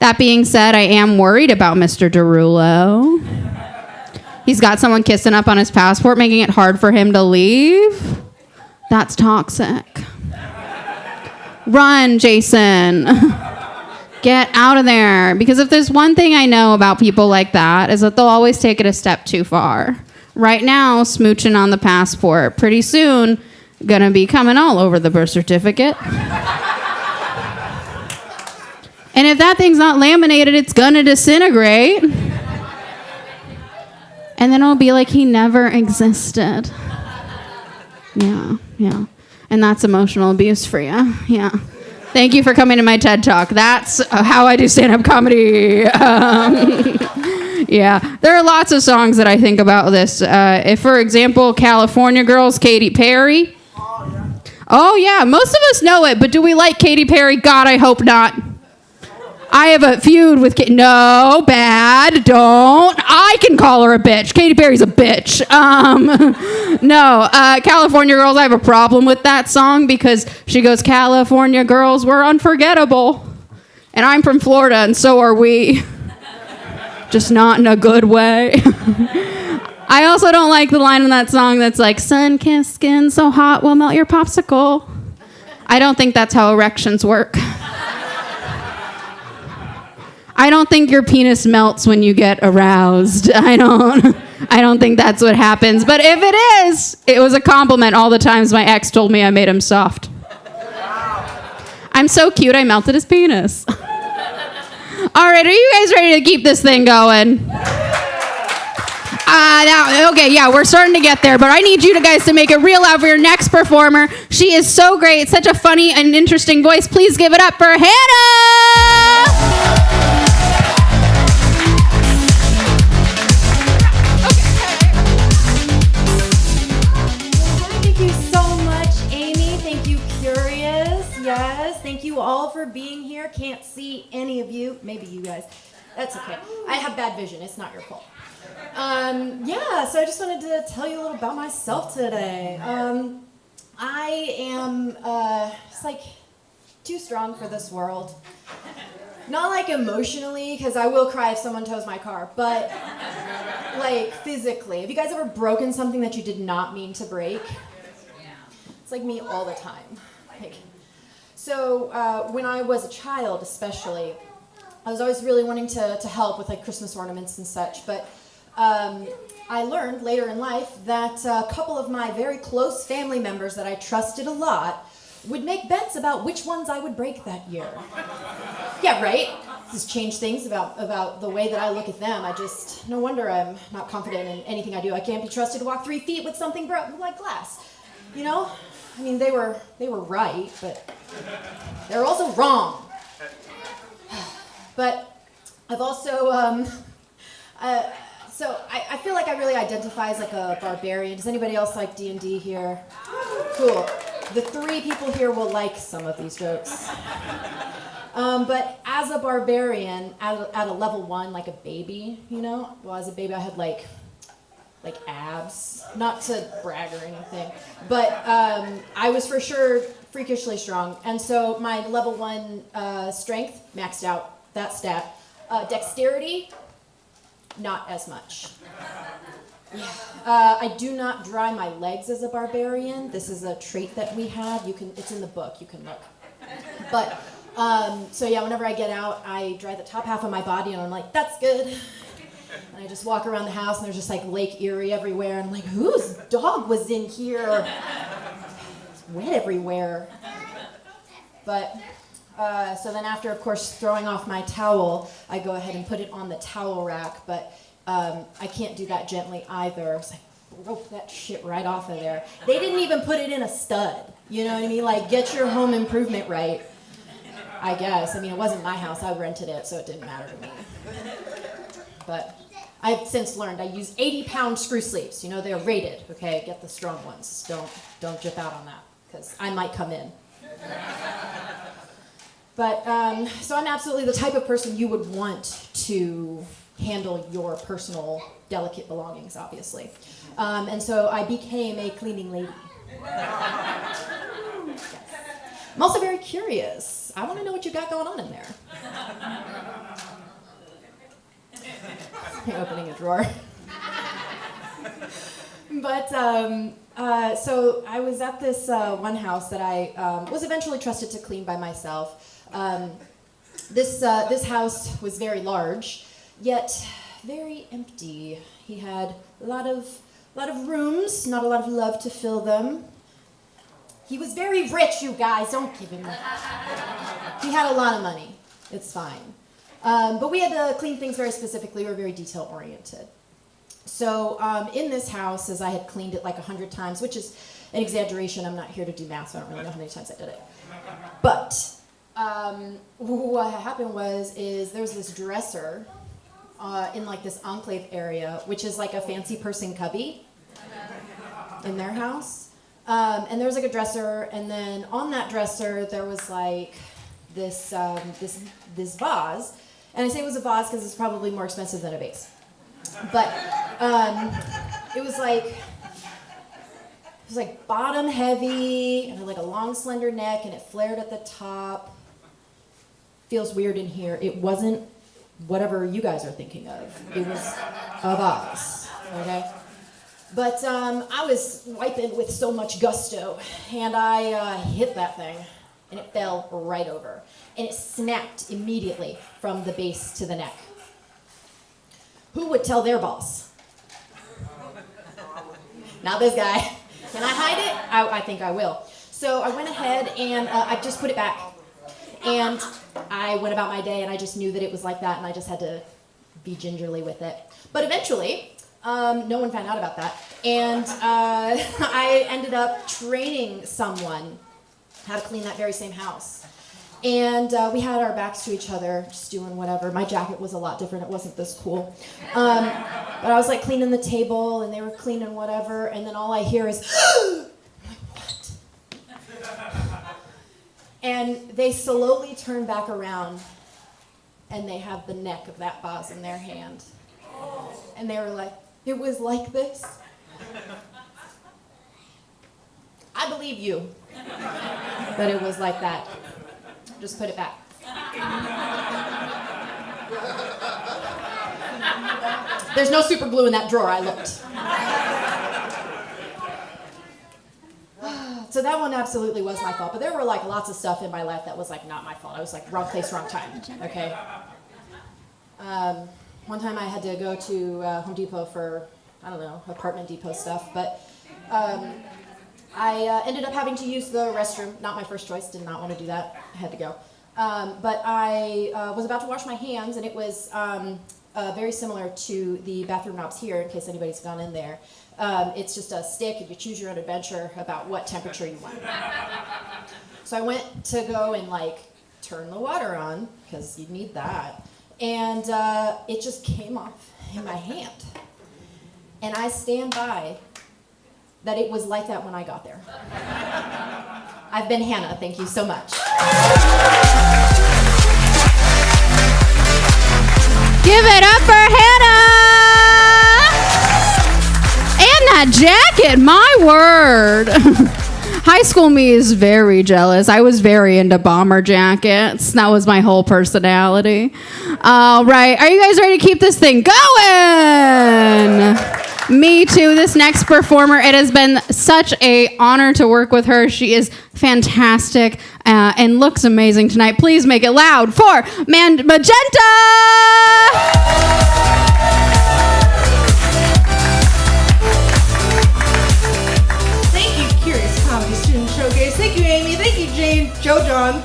That being said, I am worried about Mr. Derulo. He's got someone kissing up on his passport, making it hard for him to leave. That's toxic. Run, Jason. Get out of there. Because if there's one thing I know about people like that, is that they'll always take it a step too far. Right now, smooching on the passport. Pretty soon, gonna be coming all over the birth certificate. And if that thing's not laminated, it's gonna disintegrate. And then it'll be like he never existed. Yeah. And that's emotional abuse for you. Yeah. Thank you for coming to my TED Talk. That's how I do stand-up comedy. Yeah. There are lots of songs that I think about this. If, for example, California Girls, Katy Perry. Oh, yeah. Most of us know it, but do we like Katy Perry? God, I hope not. I have a feud with No, bad, don't. I can call her a bitch. Katy Perry's a bitch. No, California Girls, I have a problem with that song because she goes, California girls were unforgettable. And I'm from Florida, and so are we. Just not in a good way. I also don't like the line in that song that's like, sun-kissed skin so hot will melt your popsicle. I don't think that's how erections work. I don't think your penis melts when you get aroused. I don't think that's what happens. But if it is, it was a compliment all the times my ex told me I made him soft. I'm so cute, I melted his penis. All right, are you guys ready to keep this thing going? Okay, yeah, we're starting to get there, but I need you guys to make it real loud for your next performer. She is so great, such a funny and interesting voice. Please give it up for Hannah! Yes, thank you all for being here. Can't see any of you. Maybe you guys. That's okay. I have bad vision. It's not your fault. Yeah, so I just wanted to tell you a little about myself today. I am just like too strong for this world. Not like emotionally, because I will cry if someone tows my car, but like physically. Have you guys ever broken something that you did not mean to break? It's like me all the time. So when I was a child especially, I was always really wanting to help with like Christmas ornaments and such, but I learned later in life that a couple of my very close family members that I trusted a lot would make bets about which ones I would break that year. Yeah, right? This changed things about the way that I look at them. No wonder I'm not confident in anything I do. I can't be trusted to walk 3 feet with something like glass, you know? I mean, they were right, but they're also wrong. But I've also, so I feel like I really identify as like a barbarian. Does anybody else like D&D here? Cool. The 3 people here will like some of these jokes. But as a barbarian, at a level 1, like a baby, you know? Well, as a baby, I had like abs. Not to brag or anything, but I was for sure freakishly strong. And so my level 1 strength maxed out that stat. Dexterity, not as much. I do not dry my legs as a barbarian. This is a trait that we have. It's in the book. You can look. But so yeah, whenever I get out, I dry the top half of my body, and I'm like, that's good. And I just walk around the house, and there's just like Lake Erie everywhere. And I'm like, whose dog was in here? It's wet everywhere. But so then after, of course, throwing off my towel, I go ahead and put it on the towel rack. But I can't do that gently either. It's like, broke that shit right off of there. They didn't even put it in a stud. You know what I mean? Like, get your home improvement right, I guess. I mean, it wasn't my house. I rented it, so it didn't matter to me. But I've since learned I use 80-pound screw sleeves. You know, they're rated, okay? Get the strong ones. Don't jip out on that, because I might come in. But, so I'm absolutely the type of person you would want to handle your personal, delicate belongings, obviously. And so I became a cleaning lady. Yes. I'm also very curious. I want to know what you got going on in there. Opening a drawer. But so I was at this one house that I was eventually trusted to clean by myself. This house was very large, yet very empty. He had a lot of rooms, not a lot of love to fill them. He was very rich, you guys. Don't give him that. He had a lot of money. It's fine. But we had to clean things very specifically. We were very detail-oriented. So in this house, as I had cleaned it like 100 times, which is an exaggeration. I'm not here to do math, so I don't really know how many times I did it. But what happened is there's this dresser in like this enclave area, which is like a fancy person cubby in their house. And there was like a dresser, and then on that dresser there was like this vase. And I say it was a vase because it's probably more expensive than a vase. But it was like bottom heavy and had like a long slender neck, and it flared at the top. Feels weird in here. It wasn't whatever you guys are thinking of. It was a vase, okay? But I was wiping with so much gusto, and I hit that thing, and it fell right over. And it snapped immediately from the base to the neck. Who would tell their boss? Not this guy. Can I hide it? I think I will. So I went ahead and I just put it back. And I went about my day, and I just knew that it was like that, and I just had to be gingerly with it. But eventually, no one found out about that. And I ended up training someone how to clean that very same house. And we had our backs to each other, just doing whatever. My jacket was a lot different. It wasn't this cool. But I was like cleaning the table, and they were cleaning whatever, and then all I hear is, I'm like, what? And they slowly turn back around, and they have the neck of that vase in their hand. And they were like, it was like this? I believe you that it was like that. Just put it back. There's no super glue in that drawer, I looked. So that one absolutely was my fault, but there were like lots of stuff in my life that was like not my fault. I was like wrong place, wrong time, okay? One time I had to go to Home Depot for, I don't know, apartment depot stuff, but I ended up having to use the restroom. Not my first choice, did not want to do that. I had to go. But I was about to wash my hands, and it was very similar to the bathroom knobs here, in case anybody's gone in there. It's just a stick, and you choose your own adventure about what temperature you want. So I went to go and like turn the water on, because you need that. And it just came off in my hand. And I stand by that it was like that when I got there. I've been Hannah, thank you so much. Give it up for Hannah! And that jacket, my word. High school me is very jealous. I was very into bomber jackets. That was my whole personality. All right, are you guys ready to keep this thing going? Me too. This next performer, it has been such an honor to work with her. She is fantastic and looks amazing tonight. Please make it loud for Magenta! Thank you, Curious Comedy Student Showcase. Thank you, Amy. Thank you, Jane, Joe John.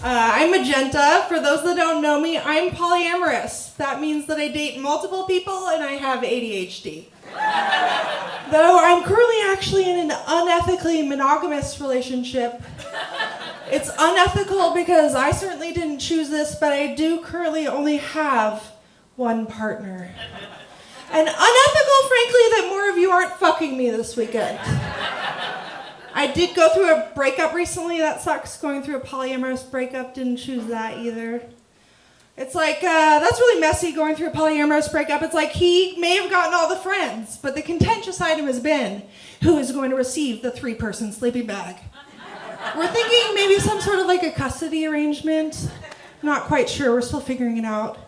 I'm Magenta. For those that don't know me, I'm polyamorous. That means that I date multiple people and I have ADHD. Though I'm currently actually in an unethically monogamous relationship. It's unethical because I certainly didn't choose this, but I do currently only have one partner. And unethical, frankly, that more of you aren't fucking me this weekend. I did go through a breakup recently. That sucks. Going through a polyamorous breakup. Didn't choose that either. It's like, that's really messy going through a polyamorous breakup. It's like he may have gotten all the friends, but the contentious item has been who is going to receive the 3-person sleeping bag. We're thinking maybe some sort of like a custody arrangement. Not quite sure. We're still figuring it out.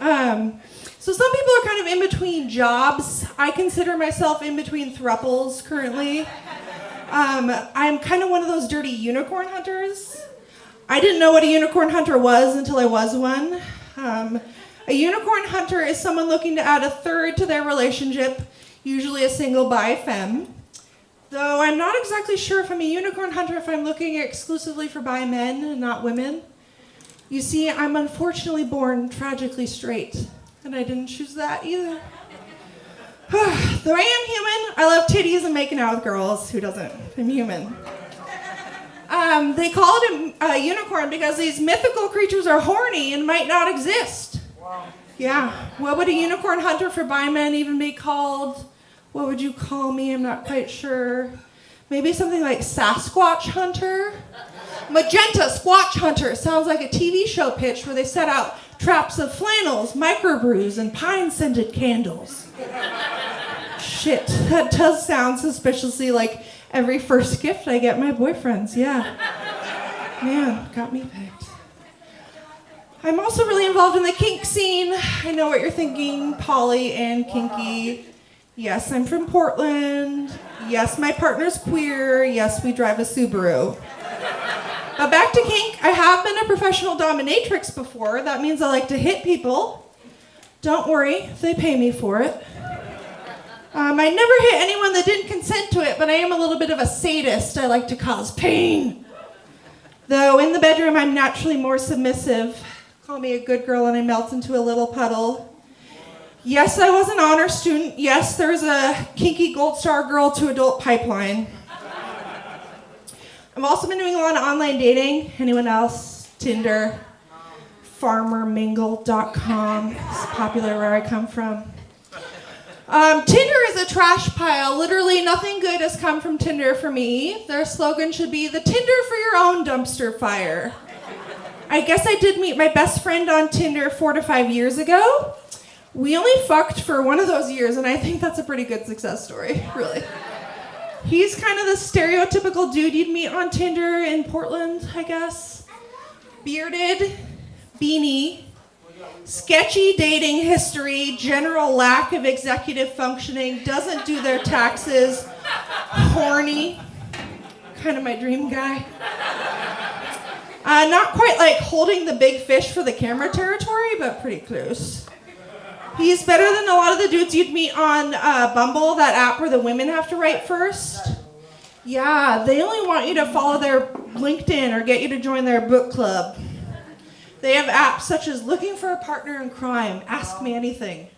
Yeah. So some people are kind of in between jobs. I consider myself in between thruples currently. I'm kind of one of those dirty unicorn hunters. I didn't know what a unicorn hunter was until I was one. A unicorn hunter is someone looking to add a third to their relationship, usually a single bi femme. Though I'm not exactly sure if I'm a unicorn hunter if I'm looking exclusively for bi men and not women. You see, I'm unfortunately born tragically straight, and I didn't choose that either. Though I am human, I love titties and making out with girls. Who doesn't? I'm human. They call it a unicorn because these mythical creatures are horny and might not exist. Wow. Yeah. What would a unicorn hunter for bi men even be called? What would you call me? I'm not quite sure. Maybe something like Sasquatch hunter? Magenta Squatch hunter sounds like a TV show pitch where they set out traps of flannels, microbrews, and pine-scented candles. Shit, that does sound suspiciously like every first gift I get my boyfriends, yeah. Man, got me picked. I'm also really involved in the kink scene. I know what you're thinking, poly and kinky. Yes, I'm from Portland. Yes, my partner's queer. Yes, we drive a Subaru. But back to kink, I have been a professional dominatrix before. That means I like to hit people. Don't worry, they pay me for it. I never hit anyone that didn't consent to it, but I am a little bit of a sadist. I like to cause pain. Though in the bedroom, I'm naturally more submissive. Call me a good girl and I melt into a little puddle. Yes, I was an honor student. Yes, there's a kinky gold star girl to adult pipeline. I've also been doing a lot of online dating. Anyone else? Tinder, farmermingle.com. It's popular where I come from. Tinder is a trash pile. Literally nothing good has come from Tinder for me. Their slogan should be, the Tinder for your own dumpster fire. I guess I did meet my best friend on Tinder 4 to 5 years ago. We only fucked for one of those years, and I think that's a pretty good success story, really. He's kind of the stereotypical dude you'd meet on Tinder in Portland, I guess. Bearded, beanie, sketchy dating history, general lack of executive functioning, doesn't do their taxes, horny, kind of my dream guy. Not quite like holding the big fish for the camera territory, but pretty close. He's better than a lot of the dudes you'd meet on Bumble, that app where the women have to write first. Yeah, they only want you to follow their LinkedIn or get you to join their book club. They have apps such as Looking for a Partner in Crime, Ask Me Anything.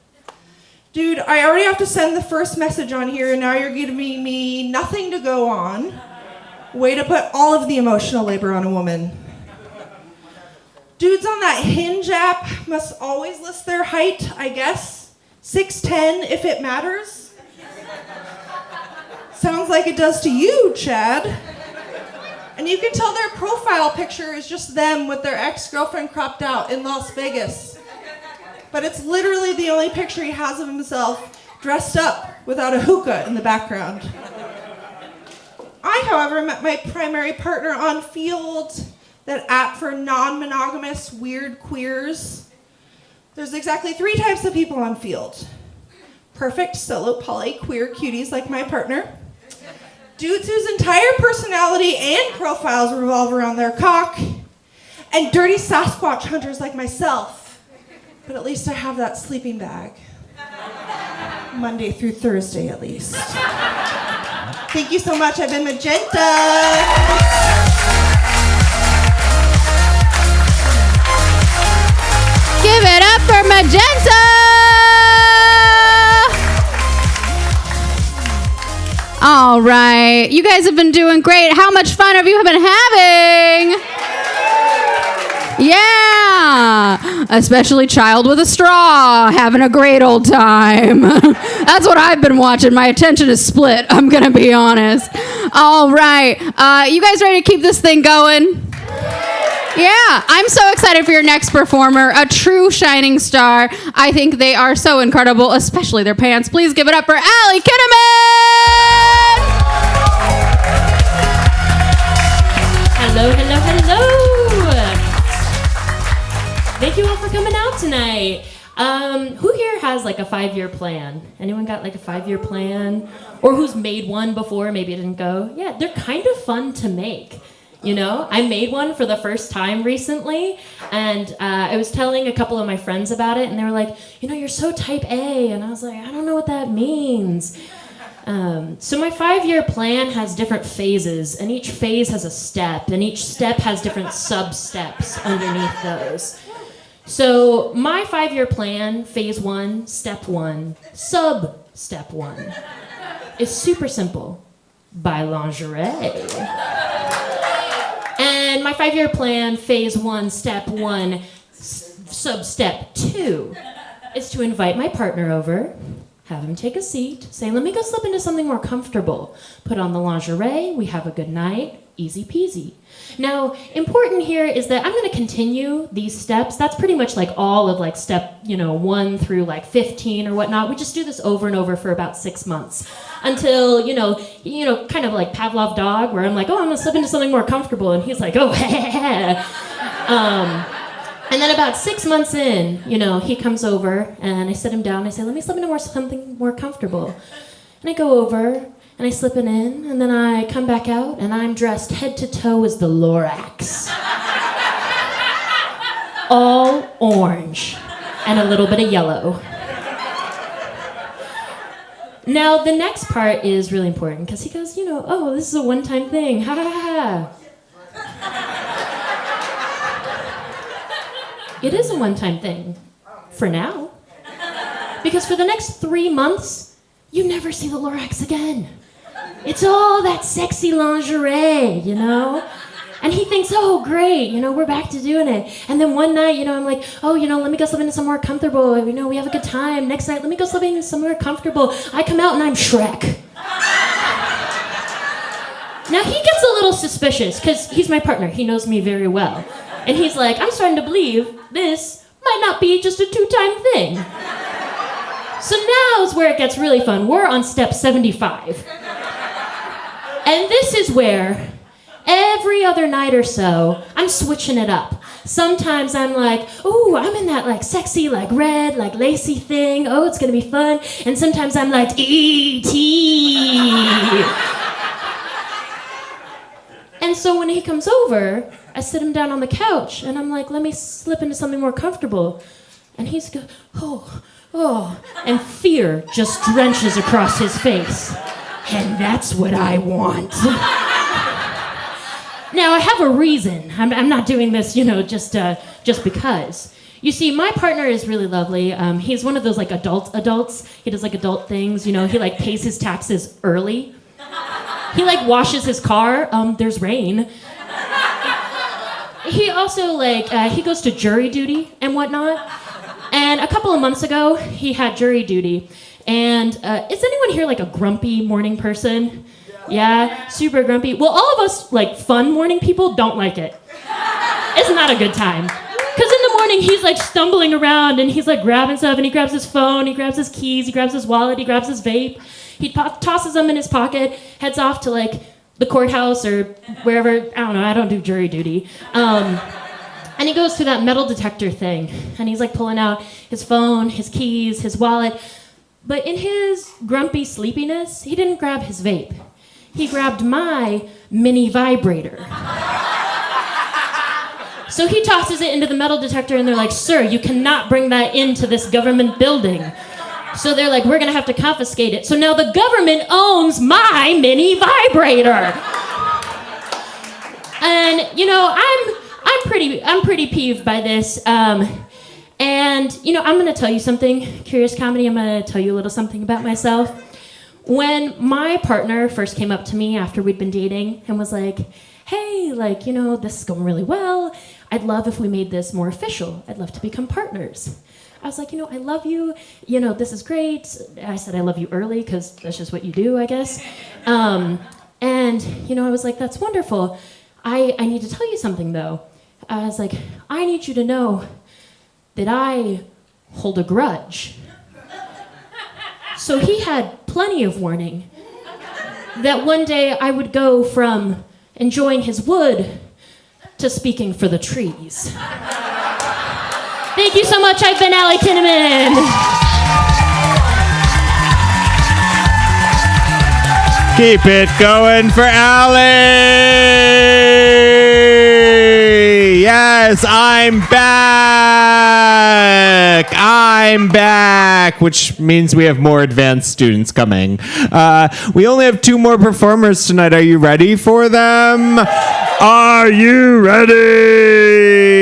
Dude, I already have to send the first message on here, and now you're giving me nothing to go on. Way to put all of the emotional labor on a woman. Dudes on that Hinge app must always list their height, I guess. 6'10" if it matters. Sounds like it does to you, Chad. And you can tell their profile picture is just them with their ex-girlfriend cropped out in Las Vegas. But it's literally the only picture he has of himself dressed up without a hookah in the background. I, however, met my primary partner on Field, that app for non-monogamous weird queers. There's exactly 3 types of people on Field. Perfect solo poly queer cuties like my partner. Dudes whose entire personality and profiles revolve around their cock. And dirty Sasquatch hunters like myself. But at least I have that sleeping bag. Monday through Thursday, at least. Thank you so much. I've been Magenta. Give it up for Magenta! All right. You guys have been doing great. How much fun have you been having? Yeah, especially Child with a Straw, having a great old time. That's what I've been watching. My attention is split, I'm going to be honest. All right, you guys ready to keep this thing going? Yeah, I'm so excited for your next performer, a true shining star. I think they are so incredible, especially their pants. Please give it up for Allie Kinnaman! Hello, hello, hello! Thank you all for coming out tonight. Who here has like a 5-year plan? Anyone got like a 5-year plan? Or who's made one before, maybe it didn't go? Yeah, they're kind of fun to make. You know, I made one for the first time recently, and I was telling a couple of my friends about it, and they were like, you know, you're so type A, and I was like, I don't know what that means. So my 5-year plan has different phases, and each phase has a step, and each step has different sub-steps underneath those. So my 5-year plan, phase 1, step 1, sub-step 1, is super simple. Buy lingerie. And my 5-year plan, phase 1, step 1, sub-step 2, is to invite my partner over, have him take a seat, say, let me go slip into something more comfortable. Put on the lingerie, we have a good night, easy peasy. Now, important here is that I'm going to continue these steps. That's pretty much like all of like step, 1 through like 15 or whatnot. We just do this over and over for about 6 months until, kind of like Pavlov dog, where I'm like, oh, I'm going to slip into something more comfortable. And he's like, oh, and then about 6 months in, he comes over and I sit him down. I say, let me slip into something more comfortable. And I go over and I slip it in, and then I come back out, and I'm dressed head to toe as the Lorax. All orange, and a little bit of yellow. Now, the next part is really important, because he goes, oh, this is a one-time thing, ha ha ha. It is a one-time thing, for now. Because for the next 3 months, you never see the Lorax again. It's all that sexy lingerie, And he thinks, oh, great, we're back to doing it. And then one night, I'm like, oh, let me go slip into somewhere comfortable. We have a good time. Next night, let me go slip into somewhere comfortable. I come out and I'm Shrek. Now, he gets a little suspicious because he's my partner. He knows me very well. And he's like, I'm starting to believe this might not be just a 2-time thing. So now is where it gets really fun. We're on step 75. And this is where every other night or so, I'm switching it up. Sometimes I'm like, ooh, I'm in that like sexy, like red, like lacy thing. Oh, it's gonna be fun. And sometimes I'm like, E.T. And so when he comes over, I sit him down on the couch and I'm like, let me slip into something more comfortable. And he's go, oh, and fear just drenches across his face. And that's what I want. Now, I have a reason. I'm not doing this, just because. You see, my partner is really lovely. He's one of those like adults. He does like adult things. You know, he like pays his taxes early. He like washes his car. There's rain. He also like he goes to jury duty and whatnot. And a couple of months ago, he had jury duty. And is anyone here like a grumpy morning person? Yeah, super grumpy. Well, all of us like fun morning people don't like it. It's not a good time. Because in the morning, he's like stumbling around and he's like grabbing stuff and he grabs his phone, he grabs his keys, he grabs his wallet, he grabs his vape. He tosses them in his pocket, heads off to like the courthouse or wherever. I don't know, I don't do jury duty. And he goes through that metal detector thing and he's like pulling out his phone, his keys, his wallet. But in his grumpy sleepiness, he didn't grab his vape. He grabbed my mini vibrator. So he tosses it into the metal detector and they're like, "Sir, you cannot bring that into this government building." So they're like, "We're gonna have to confiscate it." So now the government owns my mini vibrator. And you know, I'm pretty peeved by this. And you know, I'm gonna tell you something, Curious Comedy, I'm gonna tell you a little something about myself. When my partner first came up to me after we'd been dating and was like, "Hey, like, you know, this is going really well. I'd love if we made this more official. I'd love to become partners." I was like, "You know, I love you. You know, this is great." I said, "I love you early," because that's just what you do, I guess. And, you know, I was like, "That's wonderful. I need to tell you something, though." I was like, "I need you to know that I hold a grudge." So he had plenty of warning that one day I would go from enjoying his wood to speaking for the trees. Thank you so much. I've been Allie Kinnaman. Keep it going for Allie. Yes, I'm back, which means we have more advanced students coming. We only have 2 more performers tonight. Are you ready for them? Are you ready?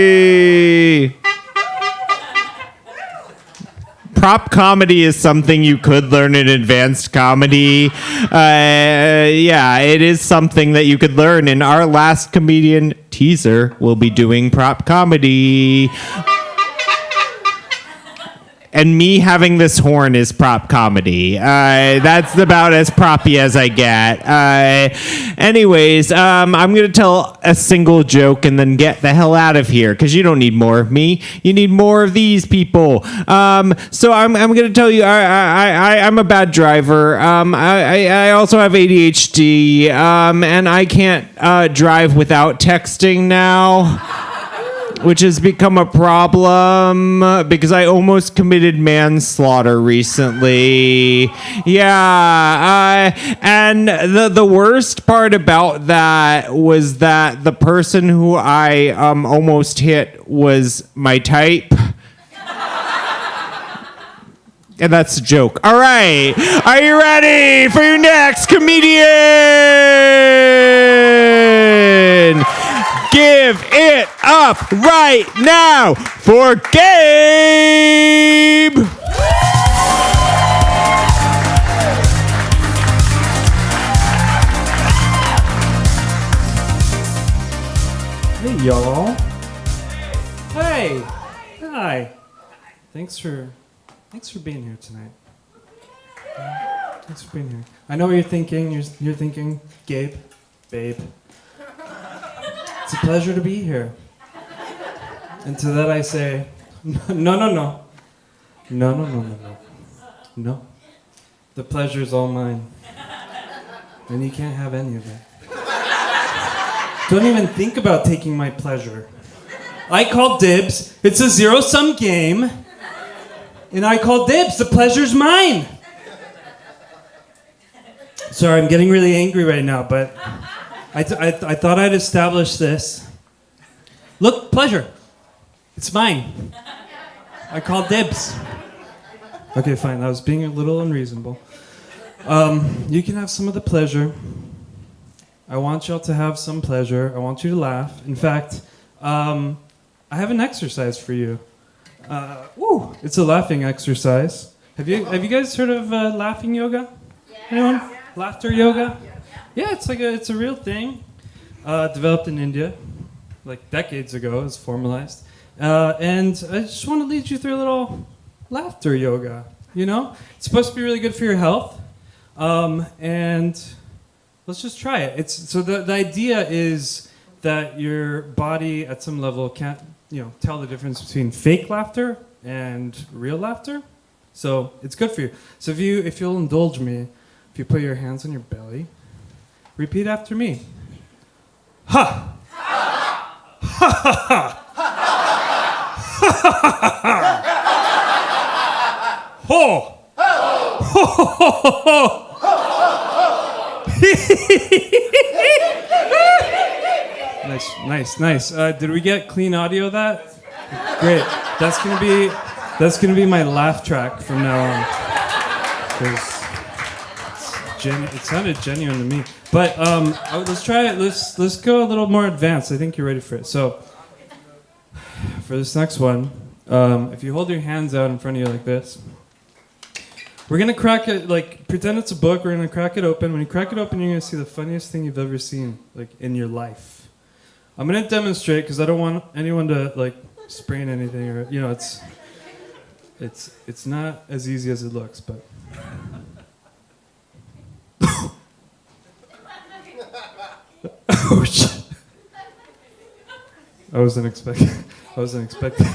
Prop comedy is something you could learn in advanced comedy. Yeah, it is something that you could learn. And our last comedian, Teaser, will be doing prop comedy. And me having this horn is prop comedy. That's about as proppy as I get. Anyways, I'm going to tell a single joke and then get the hell out of here, because you don't need more of me. You need more of these people. So I'm going to tell you, I'm a bad driver. I also have ADHD, and I can't drive without texting now, which has become a problem because I almost committed manslaughter recently. Yeah, and the worst part about that was that the person who I almost hit was my type. And that's a joke. All right, are you ready for your next comedian? Give it up right now for Gabe! Hey, y'all. Hey. Hi. Thanks for being here tonight. Thanks for being here. I know what you're thinking. You're thinking, Gabe, babe. It's a pleasure to be here. And to that I say, no. No. The pleasure is all mine. And you can't have any of it. Don't even think about taking my pleasure. I call dibs. It's a zero-sum game. And I call dibs. The pleasure's mine. Sorry, I'm getting really angry right now, but I thought I'd establish this. Look, pleasure. It's mine. I call dibs. Okay, fine. I was being a little unreasonable. You can have some of the pleasure. I want y'all to have some pleasure. I want you to laugh. In fact, I have an exercise for you. It's a laughing exercise. Have you guys heard of laughing yoga? Anyone? Laughter yoga? Yeah, it's a real thing. Developed in India, like decades ago. It's formalized, and I just want to lead you through a little laughter yoga. You know, it's supposed to be really good for your health, and let's just try it. The idea is that your body at some level can't tell the difference between fake laughter and real laughter. So it's good for you. So if you'll indulge me, if you put your hands on your belly, repeat after me. Ha! Ha ha ha! Ha ha ha! Ho! Ho ho ho ho! Nice. Did we get clean audio of that? Great. That's gonna be my laugh track from now on. 'Cause it sounded genuine to me. But let's try it. Let's go a little more advanced. I think you're ready for it. So for this next one, if you hold your hands out in front of you like this, we're gonna crack it. Like pretend it's a book. We're gonna crack it open. When you crack it open, you're gonna see the funniest thing you've ever seen, like in your life. I'm gonna demonstrate because I don't want anyone to like sprain anything or it's not as easy as it looks, but. Oh shit! I wasn't expecting. Oh my god!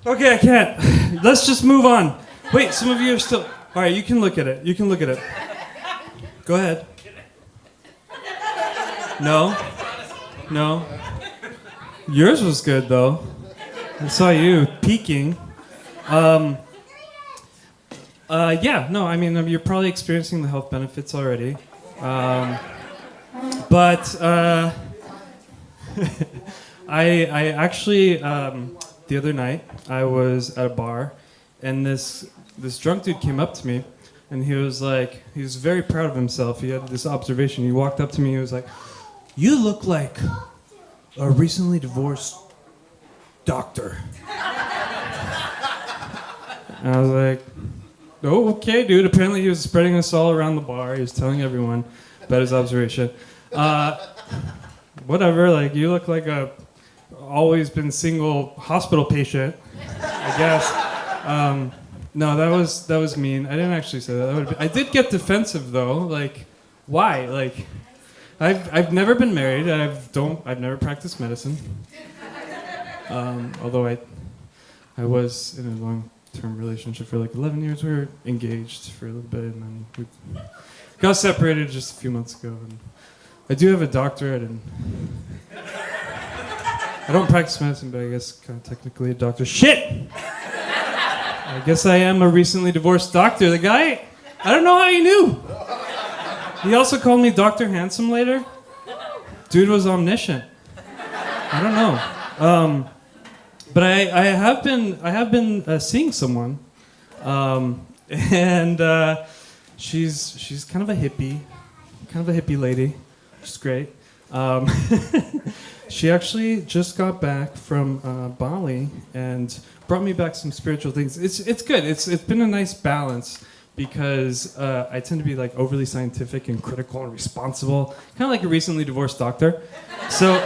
Okay, I can't. Let's just move on. Wait, some of you are still. All right, you can look at it. Go ahead. No. Yours was good though. I saw you peeking. You're probably experiencing the health benefits already. But I actually the other night I was at a bar, and this drunk dude came up to me, and he was very proud of himself. He had this observation. He walked up to me. He was like, "You look like a recently divorced doctor." And I was like, "Oh, okay, dude." Apparently he was spreading this all around the bar. He was telling everyone about his observation. Whatever, like you look like a always been single hospital patient, I guess. No, that was mean. I didn't actually say that. I did get defensive though. Like, why? Like, I've never been married. I've never practiced medicine. Although I was in a long-term relationship for like 11 years. We were engaged for a little bit, and then we got separated just a few months ago. And I do have a doctorate, and I don't practice medicine, but I guess kind of technically a doctor. Shit! I guess I am a recently divorced doctor. The guy, I don't know how he knew. He also called me Dr. Handsome later. Dude was omniscient. I don't know. But I have been seeing someone, and she's kind of a hippie lady. She's great. She actually just got back from Bali and brought me back some spiritual things. It's good. It's been a nice balance because I tend to be like overly scientific and critical and responsible, kind of like a recently divorced doctor. So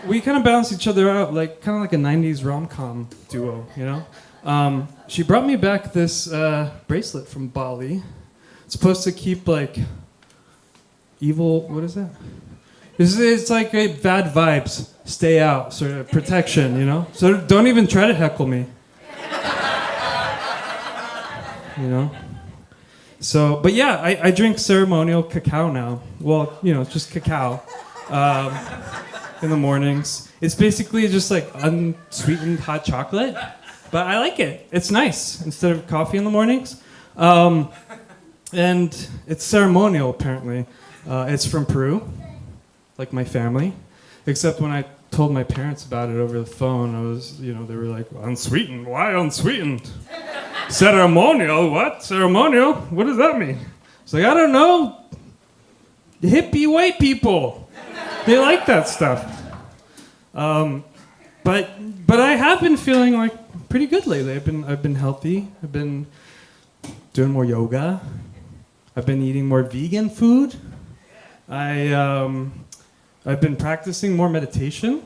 we kind of balance each other out, like kind of like a '90s rom-com duo, you know. She brought me back this bracelet from Bali. It's supposed to keep like evil. What is that? It's like bad vibes stay out, sort of protection, you know. So don't even try to heckle me. You know. So, but yeah, I drink ceremonial cacao now. Well, you know, just cacao in the mornings. It's basically just like unsweetened hot chocolate, but I like it. It's nice instead of coffee in the mornings. And it's ceremonial apparently. It's from Peru, like my family. Except when I told my parents about it over the phone, they were like, unsweetened? Why unsweetened? Ceremonial? What? Ceremonial? What does that mean? It's like, I don't know, hippie white people. They like that stuff. But I have been feeling like pretty good lately. I've been healthy. I've been doing more yoga. I've been eating more vegan food. I've been practicing more meditation.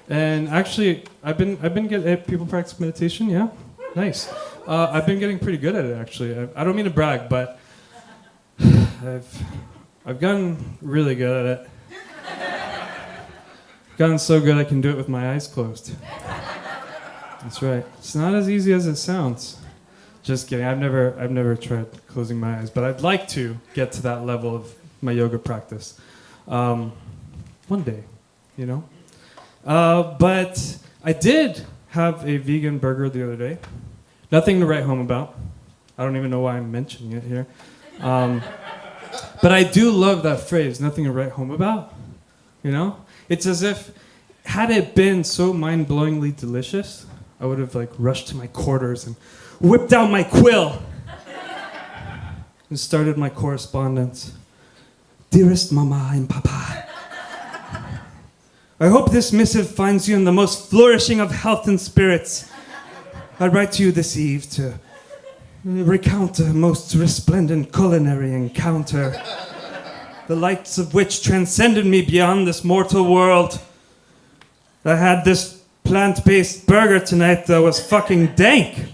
And actually, I've been getting people practice meditation. Yeah, nice. I've been getting pretty good at it actually. I don't mean to brag, but I've gotten really good at it. Gotten so good I can do it with my eyes closed. That's right. It's not as easy as it sounds. Just kidding. I've never tried closing my eyes, but I'd like to get to that level of my yoga practice one day, you know. But I did have a vegan burger the other day. Nothing to write home about. I don't even know why I'm mentioning it here. But I do love that phrase, nothing to write home about. You know? It's as if, had it been so mind-blowingly delicious, I would have like rushed to my quarters and whipped out my quill and started my correspondence. Dearest Mama and Papa, I hope this missive finds you in the most flourishing of health and spirits. I write to you this eve to recount a most resplendent culinary encounter, the lights of which transcended me beyond this mortal world. I had this plant-based burger tonight that was fucking dank.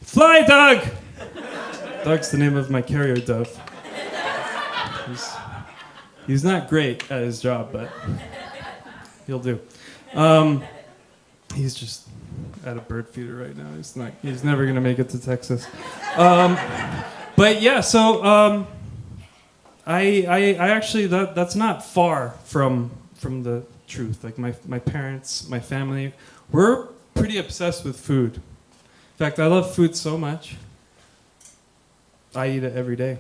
Fly, Doug! Doug's the name of my carrier dove. He's not great at his job, but he'll do. He's just at a bird feeder right now. He's never gonna make it to Texas. But yeah, so I actually that's not far from the truth. Like my parents, my family, we're pretty obsessed with food. In fact, I love food so much. I eat it every day.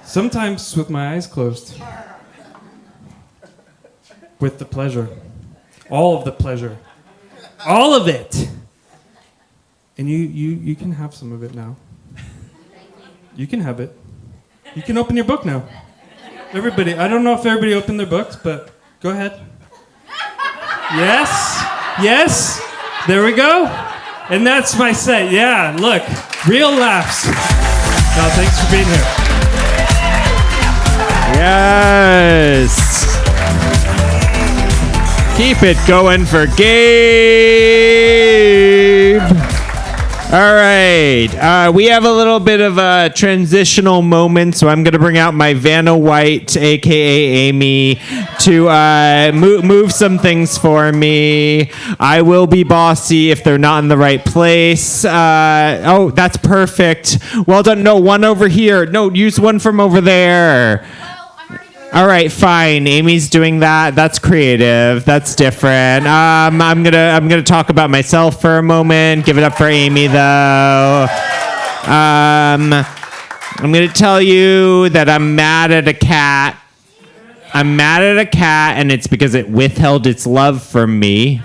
Sometimes with my eyes closed. With the pleasure. All of the pleasure. All of it. And you can have some of it now. You can have it. You can open your book now. Everybody, I don't know if everybody opened their books, but go ahead. Yes. Yes. There we go. And that's my set. Yeah, look. Real laughs. No, thanks for being here. Yes. Keep it going for Gabe. All right. We have a little bit of a transitional moment, so I'm going to bring out my Vanna White, a.k.a. Amy, to move some things for me. I will be bossy if they're not in the right place. Oh, that's perfect. Well done. No, one over here. No, use one from over there. All right, fine. Amy's doing that. That's creative. That's different. I'm gonna talk about myself for a moment. Give it up for Amy, though. I'm gonna tell you that I'm mad at a cat. I'm mad at a cat, and it's because it withheld its love from me.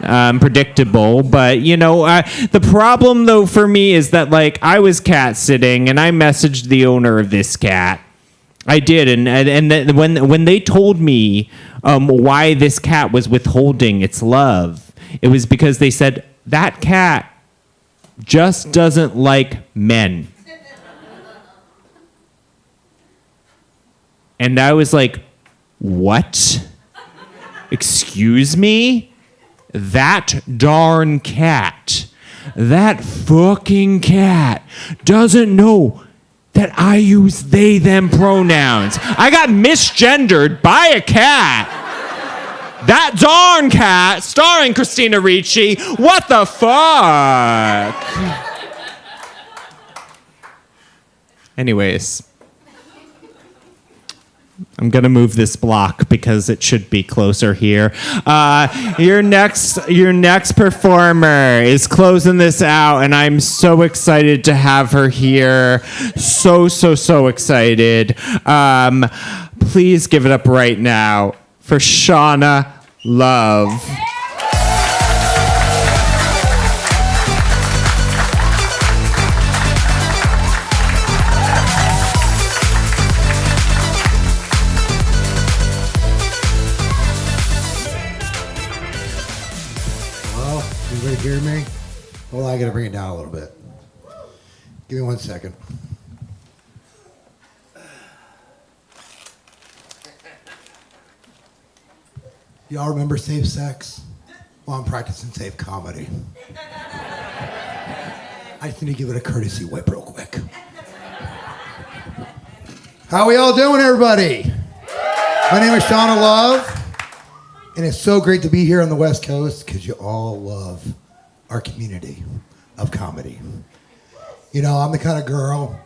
Predictable, but you know, the problem though for me is that like I was cat sitting, and I messaged the owner of this cat. I did, and when they told me why this cat was withholding its love, it was because they said that cat just doesn't like men. And I was like, what? Excuse me? That darn cat, that fucking cat doesn't know that I use they, them pronouns. I got misgendered by a cat. That darn cat, starring Christina Ricci. What the fuck? Anyways, I'm gonna move this block because it should be closer here. Your next performer is closing this out, and I'm so excited to have her here. So excited. Please give it up right now for Shauna Love. hear me? Well, I gotta bring it down a little bit. Give me 1 second. Y'all remember safe sex? Well, I'm practicing safe comedy. I just need to give it a courtesy whip real quick. How we all doing, everybody? My name is Shauna Love, and it's so great to be here on the West Coast because you all love our community of comedy. You know, I'm the kind of girl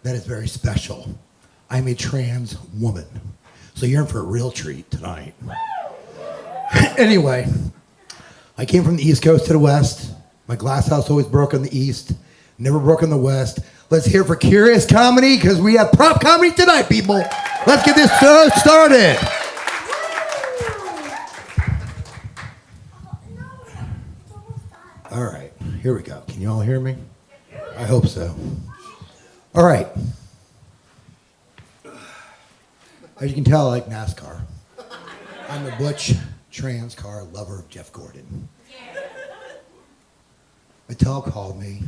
that is very special. I'm a trans woman, so you're in for a real treat tonight. Anyway, I came from the East Coast to the West. My glass house always broke on the East, never broke on the West. Let's hear for Curious Comedy, because we have prop comedy tonight, people. Let's get this show started. All right, here we go. Can you all hear me? I hope so. All right. As you can tell, I like NASCAR. I'm a butch trans car lover of Jeff Gordon. Mattel called me,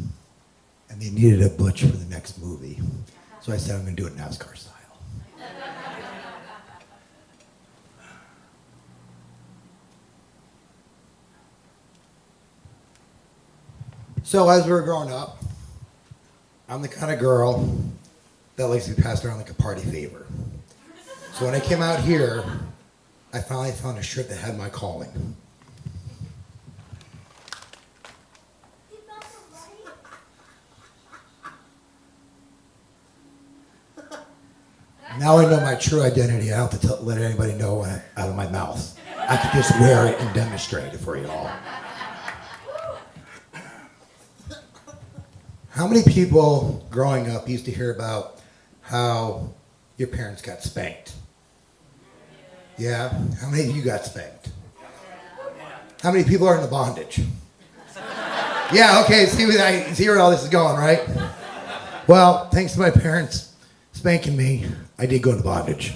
and they needed a butch for the next movie. So I said I'm going to do it NASCAR style. So as we were growing up, I'm the kind of girl that likes to be passed around like a party favor. So when I came out here, I finally found a shirt that had my calling. Now I know my true identity. I don't have to let anybody know out of my mouth. I can just wear it and demonstrate it for you all. How many people growing up used to hear about how your parents got spanked? Yeah? How many of you got spanked? How many people are in the bondage? Yeah, okay, see where all this is going, right? Well, thanks to my parents spanking me, I did go into bondage.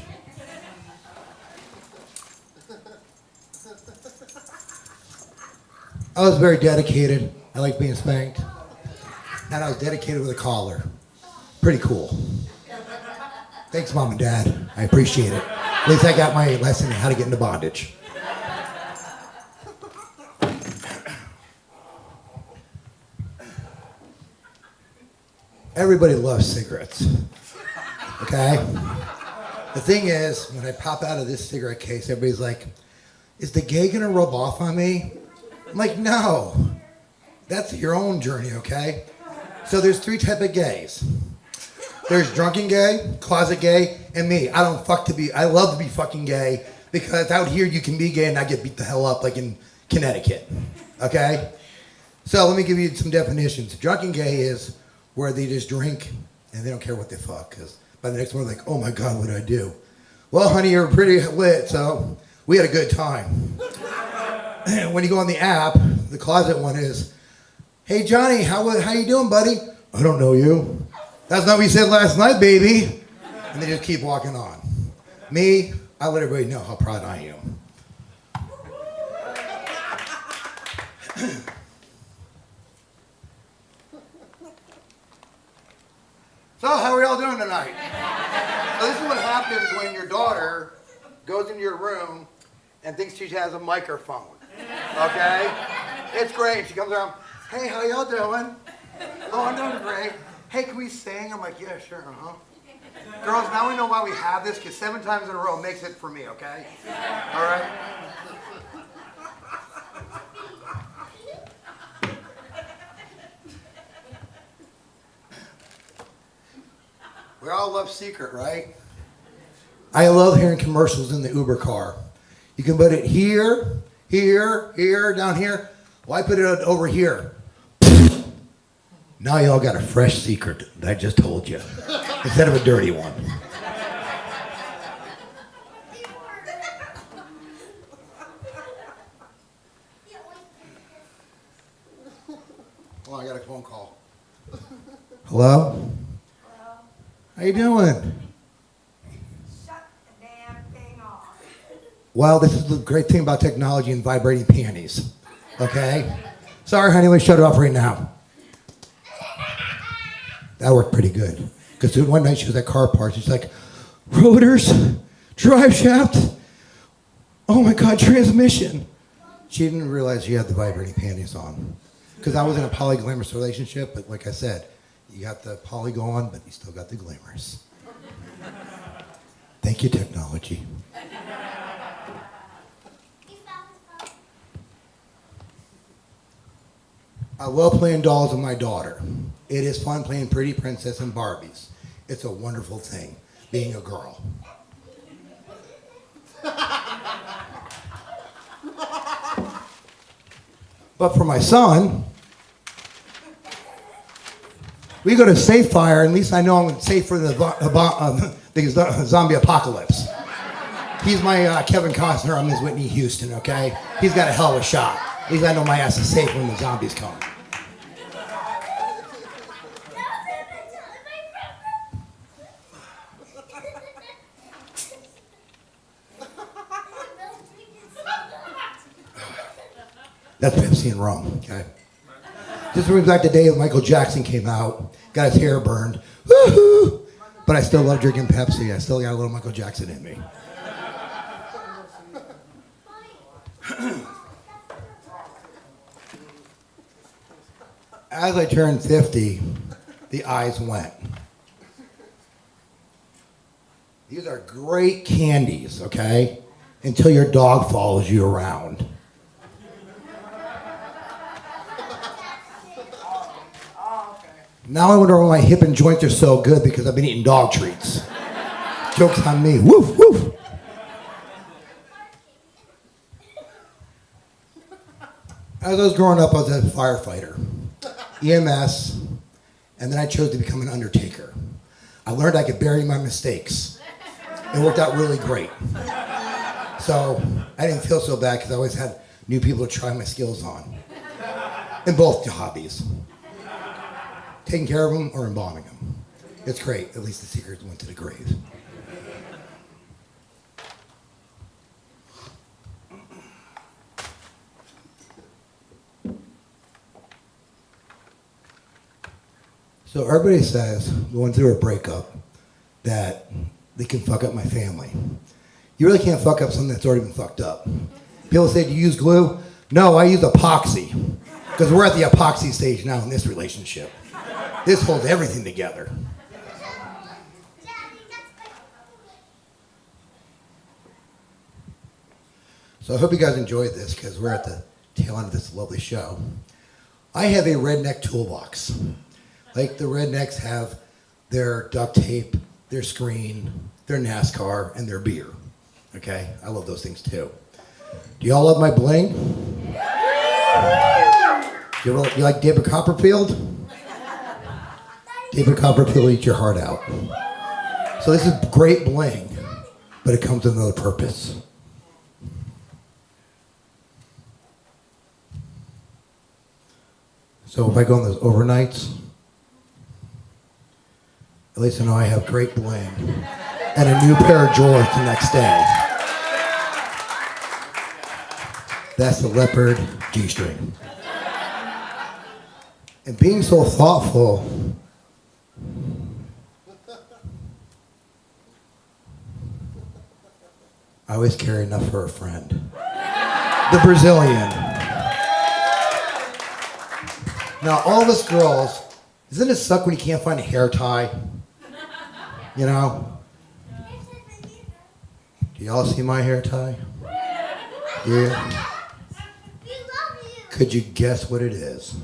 I was very dedicated. I liked being spanked. And I was dedicated with a collar. Pretty cool. Thanks, Mom and Dad. I appreciate it. At least I got my lesson on how to get into bondage. Everybody loves cigarettes. Okay? The thing is, when I pop out of this cigarette case, everybody's like, is the gay gonna rub off on me? I'm like, no. That's your own journey, okay? So there's 3 types of gays. There's drunken gay, closet gay, and me. I love to be fucking gay because out here you can be gay and not get beat the hell up like in Connecticut, okay? So let me give you some definitions. Drunken gay is where they just drink and they don't care what they fuck, because by the next morning, like, oh my God, what did I do? Well, honey, you're pretty lit, so we had a good time. When you go on the app, the closet one is, hey Johnny, how you doing, buddy? I don't know you. That's not what you said last night, baby. And they just keep walking on. Me, I let everybody know how proud I am. So, how are y'all doing tonight? So this is what happens when your daughter goes into your room and thinks she has a microphone. Okay? It's great. She comes around, hey, how y'all doing? Oh, I'm doing great. Hey, can we sing? I'm like, yeah, sure, Girls, now we know why we have this, because 7 times in a row makes it for me, okay? All right? We all love Secret, right? I love hearing commercials in the Uber car. You can put it here, here, here, down here. Why put it over here? Now y'all got a fresh secret that I just told you, instead of a dirty one. Hold on, I got a phone call. Hello? Hello? How you doing? Shut the damn thing off. Well, this is the great thing about technology and vibrating panties, okay? Sorry, honey, let me shut it off right now. That worked pretty good. Because one night she was at car parts. She's like, rotors, drive shaft, oh my God, transmission. She didn't realize she had the vibrating panties on. Because I was in a polyglamorous relationship, but like I said, you got the poly going, but you still got the glamorous. Thank you, technology. I love playing dolls with my daughter. It is fun playing pretty princess and Barbies. It's a wonderful thing, being a girl. But for my son, we go to Safe Fire, and at least I know I'm safe for the zombie apocalypse. He's my Kevin Costner, I'm his Whitney Houston, okay? He's got a hell of a shot. At least I know my ass is safe when the zombies come. That's Pepsi and rum, okay? Just brings back the day that Michael Jackson came out, got his hair burned, woohoo! But I still love drinking Pepsi. I still got a little Michael Jackson in me. As I turned 50, the eyes went. These are great candies, okay? Until your dog follows you around. Now I wonder why my hip and joints are so good because I've been eating dog treats. Joke's on me. Woof, woof. As I was growing up, I was a firefighter, EMS, and then I chose to become an undertaker. I learned I could bury my mistakes. It worked out really great. So I didn't feel so bad because I always had new people to try my skills on. In both hobbies. Taking care of them or embalming them. It's great. At least the secrets went to the grave. So everybody says, going through a breakup, that they can fuck up my family. You really can't fuck up something that's already been fucked up. People say, do you use glue? No, I use epoxy. Because we're at the epoxy stage now in this relationship. This holds everything together. So I hope you guys enjoyed this because we're at the tail end of this lovely show. I have a redneck toolbox. Like the rednecks have their duct tape, their screen, their NASCAR, and their beer. Okay? I love those things too. Do y'all love my bling? You like David Copperfield? David Copperfield eat your heart out. So this is great bling, but it comes with another purpose. So if I go on those overnights, at least I know I have great bling and a new pair of drawers the next day. That's the leopard G-string. And being so thoughtful, I always carry enough for a friend. The Brazilian. Now, all of us girls, doesn't it suck when you can't find a hair tie? You know? Do y'all see my hair tie? Yeah. Could you guess what it is?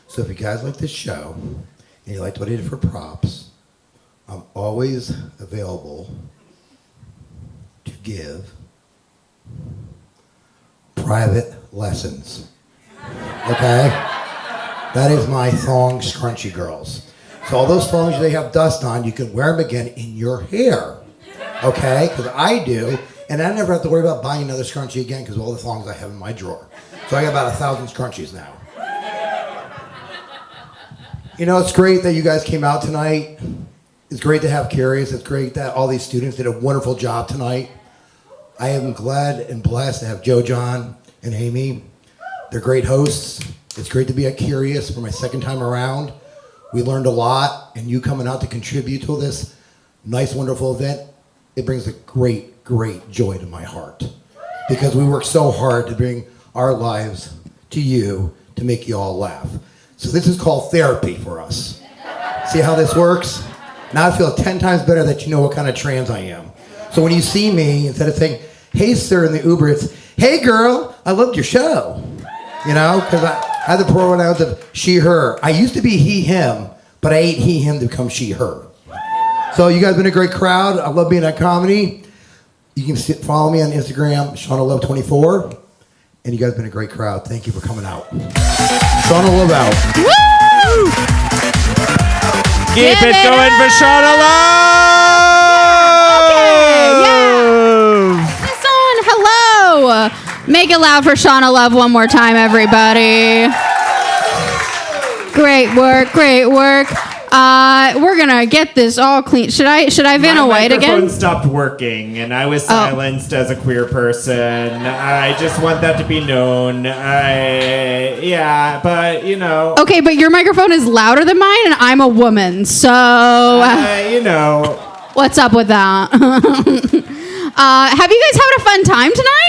So if you guys like this show, and you liked what I did for props, I'm always available to give private lessons. Okay? That is my thong scrunchy girls. So all those thongs they have dust on, you can wear them again in your hair. Okay? Because I do, and I never have to worry about buying another scrunchie again because of all the thongs I have in my drawer. So I got about 1,000 scrunchies now. You know, it's great that you guys came out tonight. It's great to have Curious. It's great that all these students did a wonderful job tonight. I am glad and blessed to have Joe, John, and Amy. They're great hosts. It's great to be at Curious for my second time around. We learned a lot, and you coming out to contribute to this nice, wonderful event, it brings a great, great joy to my heart. Because we work so hard to bring our lives to you to make you all laugh. So this is called therapy for us. See how this works? Now I feel 10 times better that you know what kind of trans I am. So when you see me, instead of saying, hey sir in the Uber, it's, hey girl, I loved your show. You know, because I had the pronouns of she, her. I used to be he, him, but I ate he, him to become she, her. So you guys have been a great crowd. I love being at comedy. You can follow me on Instagram, ShaunaLove24. And you guys have been a great crowd. Thank you for coming out. Shauna Love out. Woo! Keep it going for Shauna Love! Okay, yeah. This on, hello. Make it loud for Shauna Love one more time, everybody. Great work, great work. We're gonna get this all clean. Should I Vanna White again? My microphone stopped working, and I was silenced as a queer person. I just want that to be known. Yeah, but you know. Okay, but your microphone is louder than mine, and I'm a woman, so you know. What's up with that? Have you guys had a fun time tonight?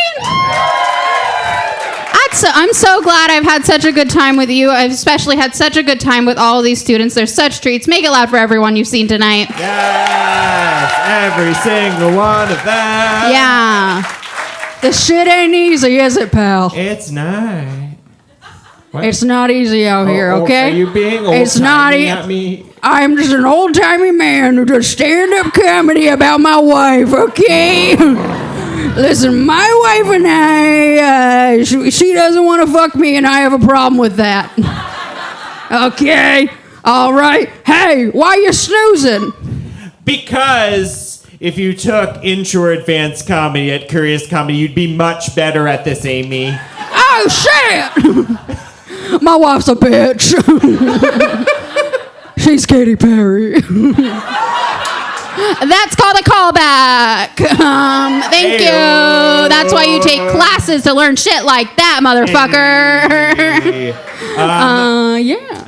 I'm so glad I've had such a good time with you. I've especially had such a good time with all of these students. They're such treats. Make it loud for everyone you've seen tonight. Yes, every single one of them. Yeah. The shit ain't easy, is it, pal? It's not. What? It's not easy out here, okay? Are you being It's not old-timey at me? I'm just an old-timey man who does stand-up comedy about my wife, okay? Listen, my wife and I, she doesn't want to fuck me, and I have a problem with that. Okay? All right. Hey, why you snoozing? Because if you took intro or advanced comedy at Curious Comedy, you'd be much better at this, Amy. Oh, shit! My wife's a bitch. She's Katy Perry. That's called a callback. Thank you. That's why you take classes to learn shit like that, motherfucker.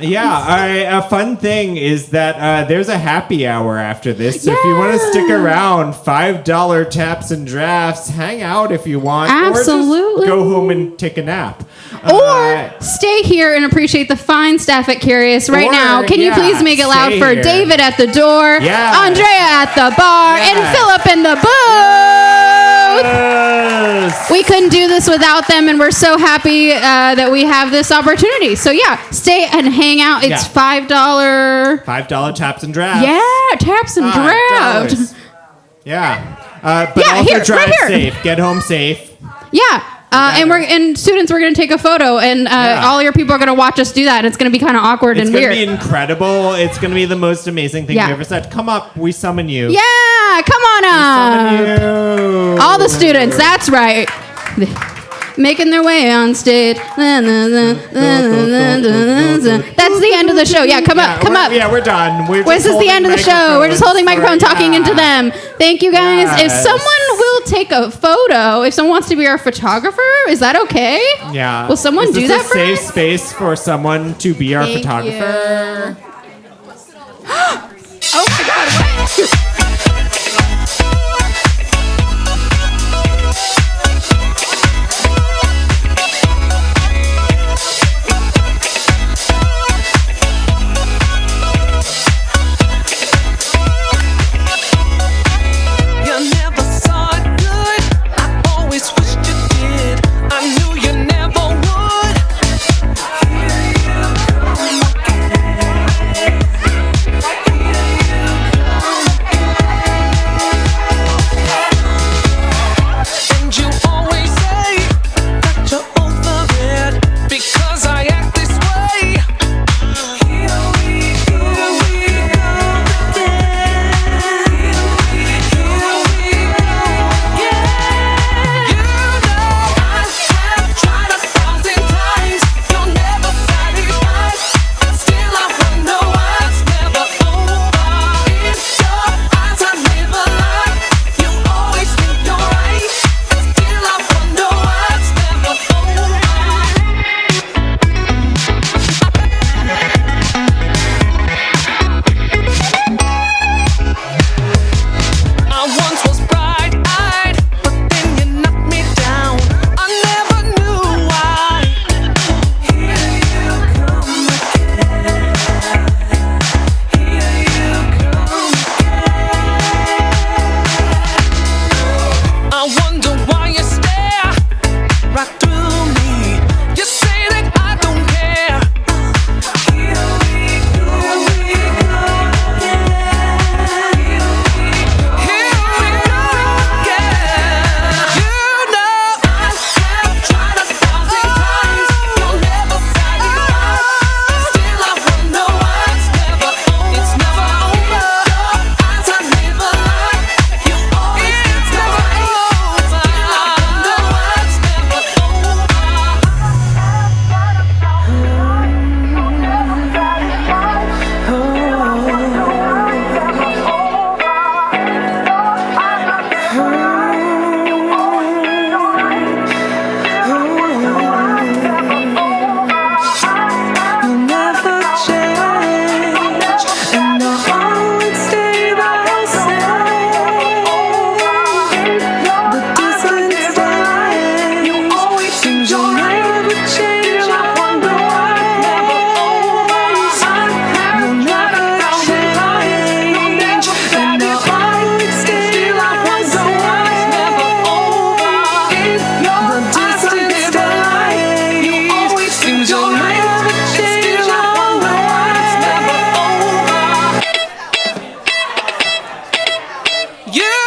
Yeah. Yeah. A fun thing is that there's a happy hour after this. So if you want to stick around, $5 taps and drafts. Hang out if you want. Absolutely. Or just go home and take a nap. Or stay here and appreciate the fine staff at Curious right Or, now. Can you please make it loud stay for here. David at the door, Yes. Andrea at the bar, and Philip in the booth? Yes. We couldn't do this without them, and we're so happy that we have this opportunity. So yeah, stay and hang out. It's $5. $5 taps and drafts. Yeah, taps and drafts. $5. Yeah. But Yeah, also here, drive right here. safe. Get home safe. Yeah. And students, we're going to take a photo, and all your people are going to watch us do that. And it's going to be kind of awkward It's and going weird. to be incredible. It's going to be the most amazing thing Yeah. you ever said. Come up. We summon you. Yeah, come on up. All the students, that's right. Making their way on stage. That's the end of the show. Yeah, come up. Yeah, we're done. This is the end of the show. We're just holding microphone, talking into them. Thank you, guys. If Yes. someone will take a photo, if someone wants to be our photographer, is that okay? Yeah. Will someone Is do this that a for safe us? space for someone to be our Thank photographer? Oh my God, what? You never saw it good. I always wished you did. I knew you never would. Here you come again. Here you come again. You